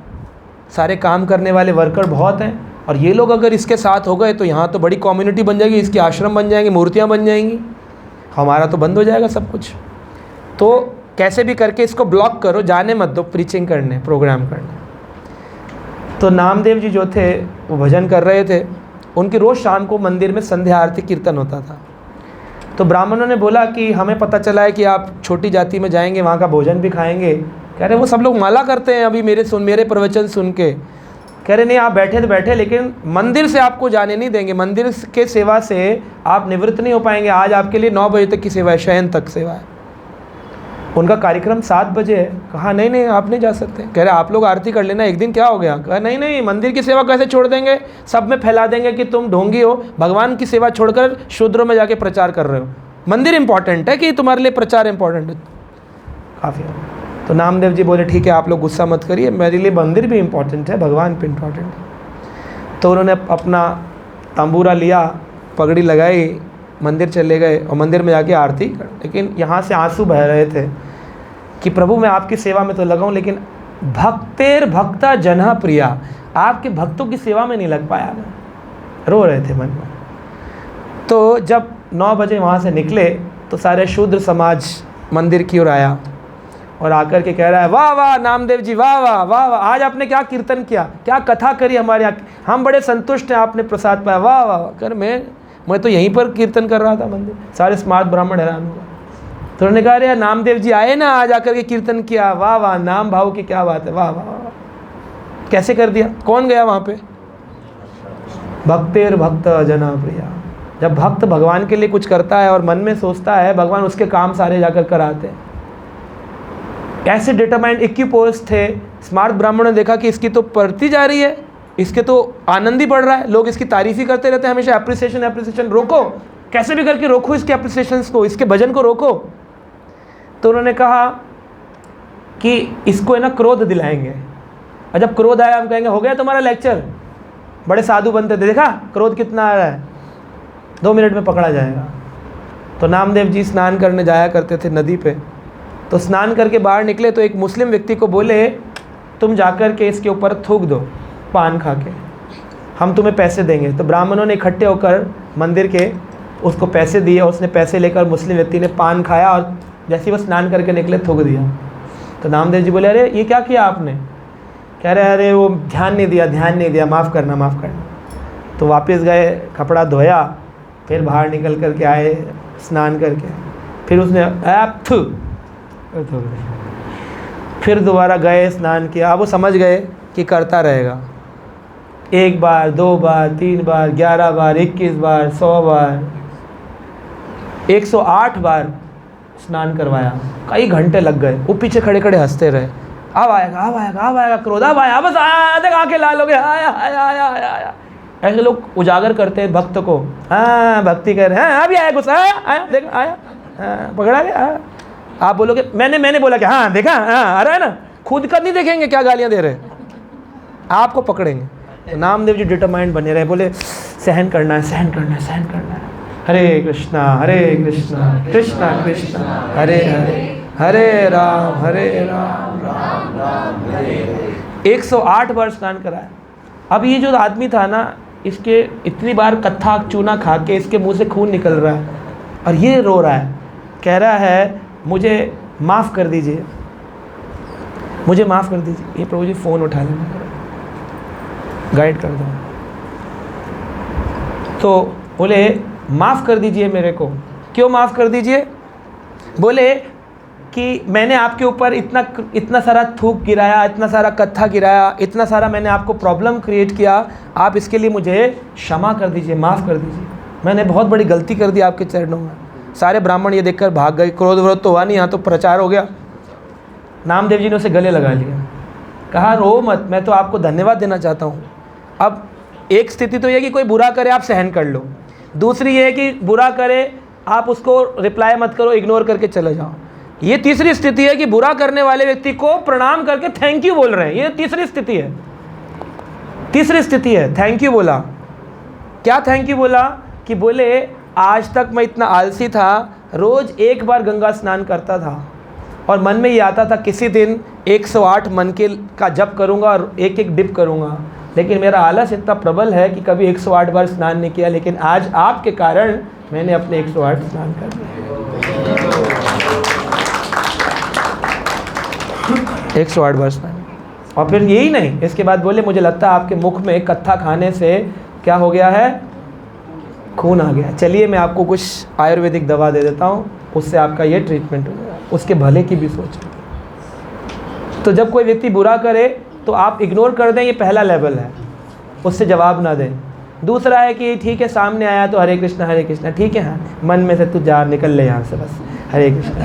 सारे काम करने वाले वर्कर बहुत हैं, और ये लोग अगर इसके साथ हो गए तो यहाँ तो बड़ी कम्युनिटी बन जाएगी, इसके आश्रम बन जाएंगे, मूर्तियाँ बन जाएंगी, हमारा तो बंद हो जाएगा सब कुछ। तो कैसे भी करके इसको ब्लॉक करो, जाने मत दो प्रीचिंग करने, प्रोग्राम करने। तो नामदेव जी जो थे वो भजन कर रहे थे, उनकी रोज़ शाम को मंदिर में संध्या आरती कीर्तन होता था। तो ब्राह्मणों ने बोला कि हमें पता चला है कि आप छोटी जाति में जाएंगे, वहाँ का भोजन भी खाएंगे। कह रहे वो सब लोग माला करते हैं, अभी मेरे प्रवचन सुन के। कह रहे नहीं, आप बैठे तो बैठे, लेकिन मंदिर से आपको जाने नहीं देंगे, मंदिर के सेवा से आप निवृत्त नहीं हो पाएंगे। आज आपके लिए 9 बजे तक की सेवा है, शयन तक सेवा है। उनका कार्यक्रम 7 बजे है। कहा नहीं आप नहीं जा सकते। कह रहे आप लोग आरती कर लेना, एक दिन क्या हो गया। कहा नहीं, मंदिर की सेवा कैसे छोड़ देंगे, सब में फैला देंगे कि तुम ढोंगी हो, भगवान की सेवा छोड़कर शूद्रों में जाके प्रचार कर रहे हो। मंदिर इंपॉर्टेंट है कि तुम्हारे लिए प्रचार इंपॉर्टेंट है। काफ़ी है। तो नामदेव जी बोले ठीक है, आप लोग गुस्सा मत करिए, मेरे लिए मंदिर भी इम्पॉर्टेंट है, भगवान भी इम्पॉर्टेंट है। तो उन्होंने अपना तंबूरा लिया, पगड़ी लगाई, मंदिर चले गए और मंदिर में जाके आरती कर। लेकिन यहाँ से आंसू बह रहे थे कि प्रभु मैं आपकी सेवा में तो लगा हूँ, लेकिन भक्तेर भक्ता जना प्रिया, आपके भक्तों की सेवा में नहीं लग पाया मैं। रो रहे थे मन में। तो जब 9 बजे वहाँ से निकले तो सारे शूद्र समाज मंदिर की ओर आया और आकर के कह रहा है वाह वाह नामदेव जी, वाह वाह वाह वाह, आज आपने क्या कीर्तन किया, क्या कथा करी हमारे यहाँ, हम बड़े संतुष्ट हैं, आपने प्रसाद पाया, वाह वाह। कर मैं तो यहीं पर कीर्तन कर रहा था मंदिर। सारे स्मार्ट ब्राह्मण हैरान हुआ। तो उन्होंने कहा अरे नामदेव जी आए ना, आज आकर के कीर्तन किया, वाह वाह, नाम भाव की क्या बात है, वाह वाह वाह। कैसे कर दिया, कौन गया वहाँ पे? भक्तेर भक्त जना प्रिया। जब भक्त भगवान के लिए कुछ करता है और मन में सोचता है, भगवान उसके काम सारे जाकर कराते हैं। ऐसे डिटरमाइंड इक्विपोज थे। स्मार्ट ब्राह्मणों ने देखा कि इसकी तो बढ़ती जा रही है, इसके तो आनंद ही बढ़ रहा है, लोग इसकी तारीफ ही करते रहते हैं हमेशा, एप्रिसिएशन। रोको, कैसे भी करके रोको इसके एप्रिसिएशंस को, इसके भजन को रोको। तो उन्होंने कहा कि इसको है ना क्रोध दिलाएंगे, और जब क्रोध आया हम कहेंगे हो गया तुम्हारा लेक्चर, बड़े साधु बनते थे, देखा क्रोध कितना आ रहा है, 2 मिनट में पकड़ा जाएगा। तो नामदेव जी स्नान करने जाया करते थे नदी पे। तो स्नान करके बाहर निकले तो एक मुस्लिम व्यक्ति को बोले तुम जाकर के इसके ऊपर थूक दो पान खा के, हम तुम्हें पैसे देंगे। तो ब्राह्मणों ने इकट्ठे होकर मंदिर के उसको पैसे दिए, और उसने पैसे लेकर मुस्लिम व्यक्ति ने पान खाया और जैसे ही वो स्नान करके निकले थूक दिया। तो नामदेव जी बोले अरे ये क्या किया आपने? कह रहे अरे वो ध्यान नहीं दिया, माफ़ करना। तो वापस गए, कपड़ा धोया, फिर बाहर निकल करके आए स्नान करके, फिर उसने फिर दोबारा गए स्नान किया। अब वो समझ गए कि करता रहेगा, 1 बार 2 बार 3 बार 11 बार 21 बार 100 बार 108 बार स्नान करवाया। कई घंटे लग गए, वो पीछे खड़े खड़े हंसते रहे, अब आएगा क्रोध, अब आया, बस आया, देख आके लाल हो गया, आया। ऐसे लोग उजागर करते हैं भक्त को, हाँ भक्ति कर रहे हैं, अभी आया गुस्सा, आया देख आया, पकड़ा गया। आप बोलोगे मैंने बोला कि हाँ देखा, हाँ आ रहा है ना, खुद का नहीं देखेंगे क्या गालियाँ दे रहे, आपको पकड़ेंगे। तो नामदेव जी डिटरमाइंड बने रहे, बोले सहन करना है। हरे कृष्णा कृष्णा कृष्णा हरे हरे राम राम राम हरे। 108 बार स्नान कराया। अब ये जो आदमी था ना, इसके इतनी बार कत्था चूना खा के इसके मुंह से खून निकल रहा है, और ये रो रहा है, कह रहा है मुझे माफ़ कर दीजिए, ये प्रभु जी फ़ोन उठा लेना, गाइड कर दो। तो बोले माफ़ कर दीजिए मेरे को। क्यों माफ़ कर दीजिए? बोले कि मैंने आपके ऊपर इतना सारा थूक गिराया, इतना सारा कत्था गिराया, इतना सारा मैंने आपको प्रॉब्लम क्रिएट किया, आप इसके लिए मुझे क्षमा कर दीजिए, माफ़ कर दीजिए, मैंने बहुत बड़ी गलती कर दी आपके चरणों में। सारे ब्राह्मण ये देखकर भाग गए, क्रोध व्रोध तो हुआ नहीं, यहाँ तो प्रचार हो गया। नामदेव जी ने उसे गले लगा लिया, कहा रो मत, मैं तो आपको धन्यवाद देना चाहता हूँ। अब एक स्थिति तो ये कि कोई बुरा करे आप सहन कर लो, दूसरी ये है कि बुरा करे आप उसको रिप्लाई मत करो, इग्नोर करके चले जाओ। ये तीसरी स्थिति है कि बुरा करने वाले व्यक्ति को प्रणाम करके थैंक यू बोल रहे हैं। ये तीसरी स्थिति है, तीसरी स्थिति है। थैंक यू बोला, क्या थैंक यू बोला कि बोले आज तक मैं इतना आलसी था, रोज़ एक बार गंगा स्नान करता था और मन में ये आता था किसी दिन 108 मन के का जप करूँगा और एक एक डिप करूँगा, लेकिन मेरा आलस इतना प्रबल है कि कभी 108 बार स्नान नहीं किया, लेकिन आज आपके कारण मैंने अपने 108 स्नान कर दिए। 108 बार स्नान। और फिर यही नहीं, इसके बाद बोले मुझे लगता है आपके मुख में कत्था खाने से क्या हो गया है, खून आ गया। चलिए मैं आपको कुछ आयुर्वेदिक दवा दे देता हूँ, उससे आपका ये ट्रीटमेंट होगा। उसके भले की भी सोचें। तो जब कोई व्यक्ति बुरा करे तो आप इग्नोर कर दें, ये पहला लेवल है, उससे जवाब ना दें। दूसरा है कि ठीक है सामने आया तो हरे कृष्णा ठीक है, हाँ मन में से तू जा निकल ले यहाँ से, बस हरे कृष्णा।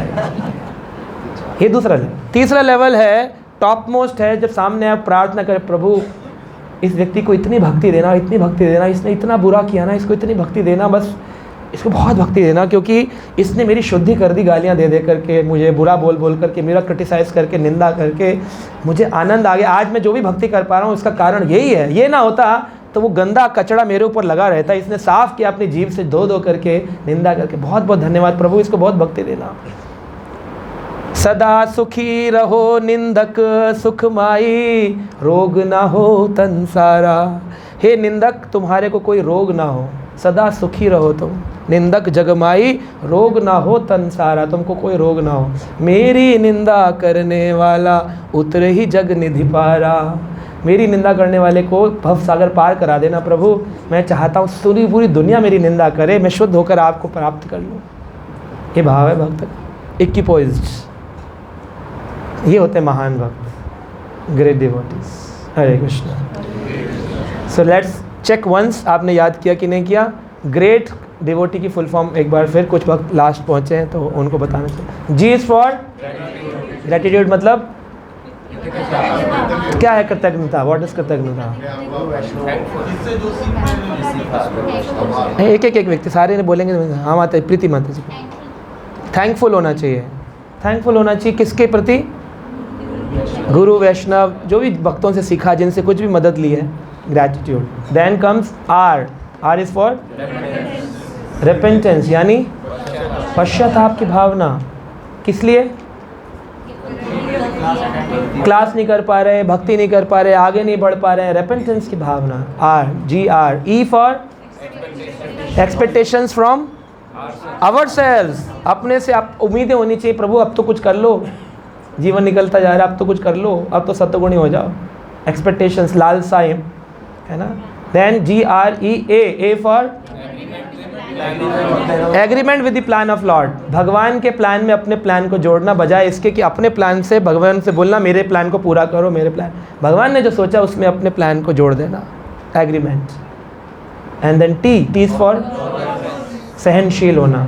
ये दूसरा लेवल। तीसरा लेवल है, टॉप मोस्ट है, जब सामने आप प्रार्थना करें, प्रभु इस व्यक्ति को इतनी भक्ति देना, इतनी भक्ति देना, इसने इतना बुरा किया ना, इसको इतनी भक्ति देना, बस इसको बहुत भक्ति देना, क्योंकि इसने मेरी शुद्धि कर दी, गालियाँ दे दे करके, मुझे बुरा बोल बोल करके, मेरा क्रिटिसाइज़ करके, निंदा करके, मुझे आनंद आ गया। आज मैं जो भी भक्ति कर पा रहा हूँ इसका कारण यही है। ये ना होता तो वो गंदा कचड़ा मेरे ऊपर लगा रहता। इसने साफ़ किया अपनी जीभ से, धो करके, निंदा करके। बहुत बहुत धन्यवाद प्रभु, इसको बहुत भक्ति देना। सदा सुखी रहो निंदक सुखमाई, रोग ना हो तन सारा। हे निंदक, तुम्हारे को कोई रोग ना हो, सदा सुखी रहो तुम। निंदक जगमाई, रोग ना हो तन सारा, तुमको कोई रोग ना हो। मेरी निंदा करने वाला उतर ही जग निधि पारा। मेरी निंदा करने वाले को भव सागर पार करा देना प्रभु। मैं चाहता हूँ पूरी दुनिया मेरी निंदा करे, मैं शुद्ध होकर आपको प्राप्त कर लूँ। ये भाव है भक्त का। इक्विपोइज्ड, ये होते महान भक्त, great devotees. Hare Krishna. So let's check once, आपने याद किया कि नहीं किया? ग्रेट डिवोटी की फुल फॉर्म एक बार फिर, कुछ वक्त लास्ट पहुँचे हैं तो उनको बताना चाहिए। जी इज़ फॉर ग्रेटिट्यूड, मतलब क्या है कृतज्ञता? व्हाट इज कृतज्ञता? एक व्यक्ति, सारे ने बोलेंगे हाँ माता जी, प्रीति माता जी। थैंकफुल होना चाहिए। थैंकफुल होना चाहिए किसके प्रति? गुरु वैष्णव, जो भी भक्तों से सीखा, जिनसे कुछ भी मदद ली है, gratitude. Then comes R. R is for repentance, यानी पश्चाताप की भावना। किस लिए? क्लास नहीं कर पा रहे, भक्ति नहीं कर पा रहे, आगे नहीं बढ़ पा रहे हैं, रेपेंटेंस की भावना। R, G R. E for expectations from ourselves, अपने से आप उम्मीदें होनी चाहिए, प्रभु अब तो कुछ कर लो, जीवन निकलता जा रहा है, अब तो कुछ कर लो, अब तो सत्वगुणी हो जाओ। एक्सपेक्टेशंस, लालसाएं, है ना। Then G R E A for agreement with the plan of lord, भगवान के प्लान में अपने प्लान को जोड़ना, बजाय इसके कि अपने प्लान से भगवान से बोलना मेरे प्लान को पूरा करो, मेरे प्लान, भगवान ने जो सोचा उसमें अपने प्लान को जोड़ देना, agreement. And then T is for सहनशील होना,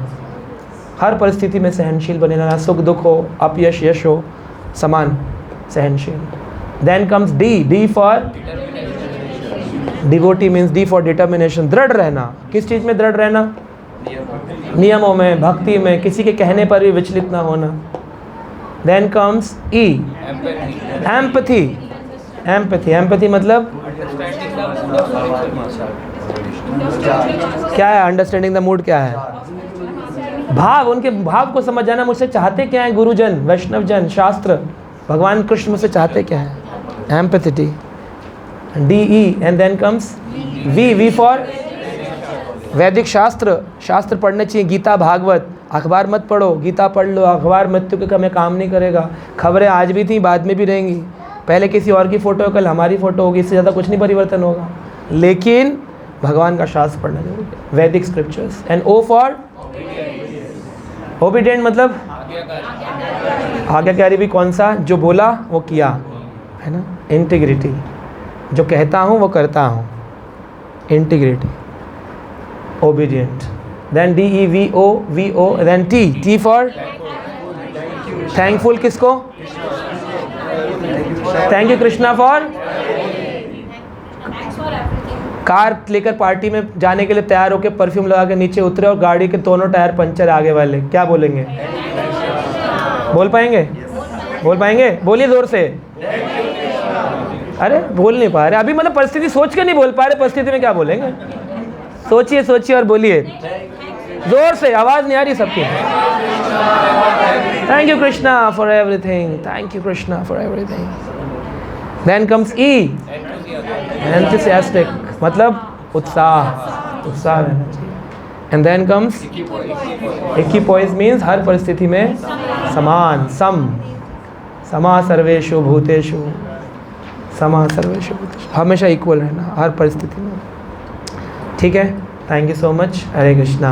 हर परिस्थिति में सहनशील बने रहना, सुख दुख हो, अपयश यश हो, समान सहनशील। Then comes D for devotee, means D for determination, दृढ़ रहना। किस चीज़ में दृढ़ रहना? नियमों में, भक्ति में, किसी के कहने पर भी विचलित ना होना। देन कम्स ई, एम्पैथी। एम्पैथी मतलब क्या है? अंडरस्टैंडिंग द मूड क्या है? भाव, उनके भाव को समझ जाना, मुझसे चाहते क्या है गुरुजन, वैष्णवजन, शास्त्र, भगवान कृष्ण मुझसे चाहते क्या है? Empathy, D E. And then comes V for Vedic शास्त्र पढ़ने चाहिए, गीता भागवत। अखबार मत पढ़ो, गीता पढ़ लो। अखबार मृत्यु के समय काम नहीं करेगा। खबरें आज भी थी, बाद में भी रहेंगी। पहले किसी और की फ़ोटो, कल हमारी फ़ोटो होगी, इससे ज़्यादा कुछ नहीं परिवर्तन होगा, लेकिन भगवान का शास्त्र पढ़ना जरूरी है, Vedic scriptures. And O for obedient, मतलब आज्ञाकारी भी। कौन सा? जो बोला वो किया, है ना। इंटीग्रिटी, जो कहता हूँ वो करता हूँ, integrity, obedient. Then D E V O. Then T for thankful. किसको? Thank you Krishna for car लेकर पार्टी में जाने के लिए तैयार होकर परफ्यूम लगा के नीचे उतरे और गाड़ी के दोनों टायर पंचर आगे वाले, क्या बोलेंगे? बोल पाएंगे? बोल पाएंगे? बोलिए ज़ोर से। अरे बोल नहीं पा रहे अभी, मतलब परिस्थिति सोच के नहीं बोल पा रहे, परिस्थिति में क्या बोलेंगे? सोचिए सोचिए और बोलिए जोर से, आवाज़ नहीं आ रही सबकी। Thank you Krishna for everything, thank you Krishna for everything. Then comes E, enthusiastic, मतलब उत्साह, उत्साह रहना चाहिए। And then comes equipoise, means हर परिस्थिति में समान, सम, समा सर्वेषु भूतेषु, समा सर्वेषु भूतेषु, हमेशा इक्वल रहना हर परिस्थिति में। ठीक है, thank you so much. Hare Krishna.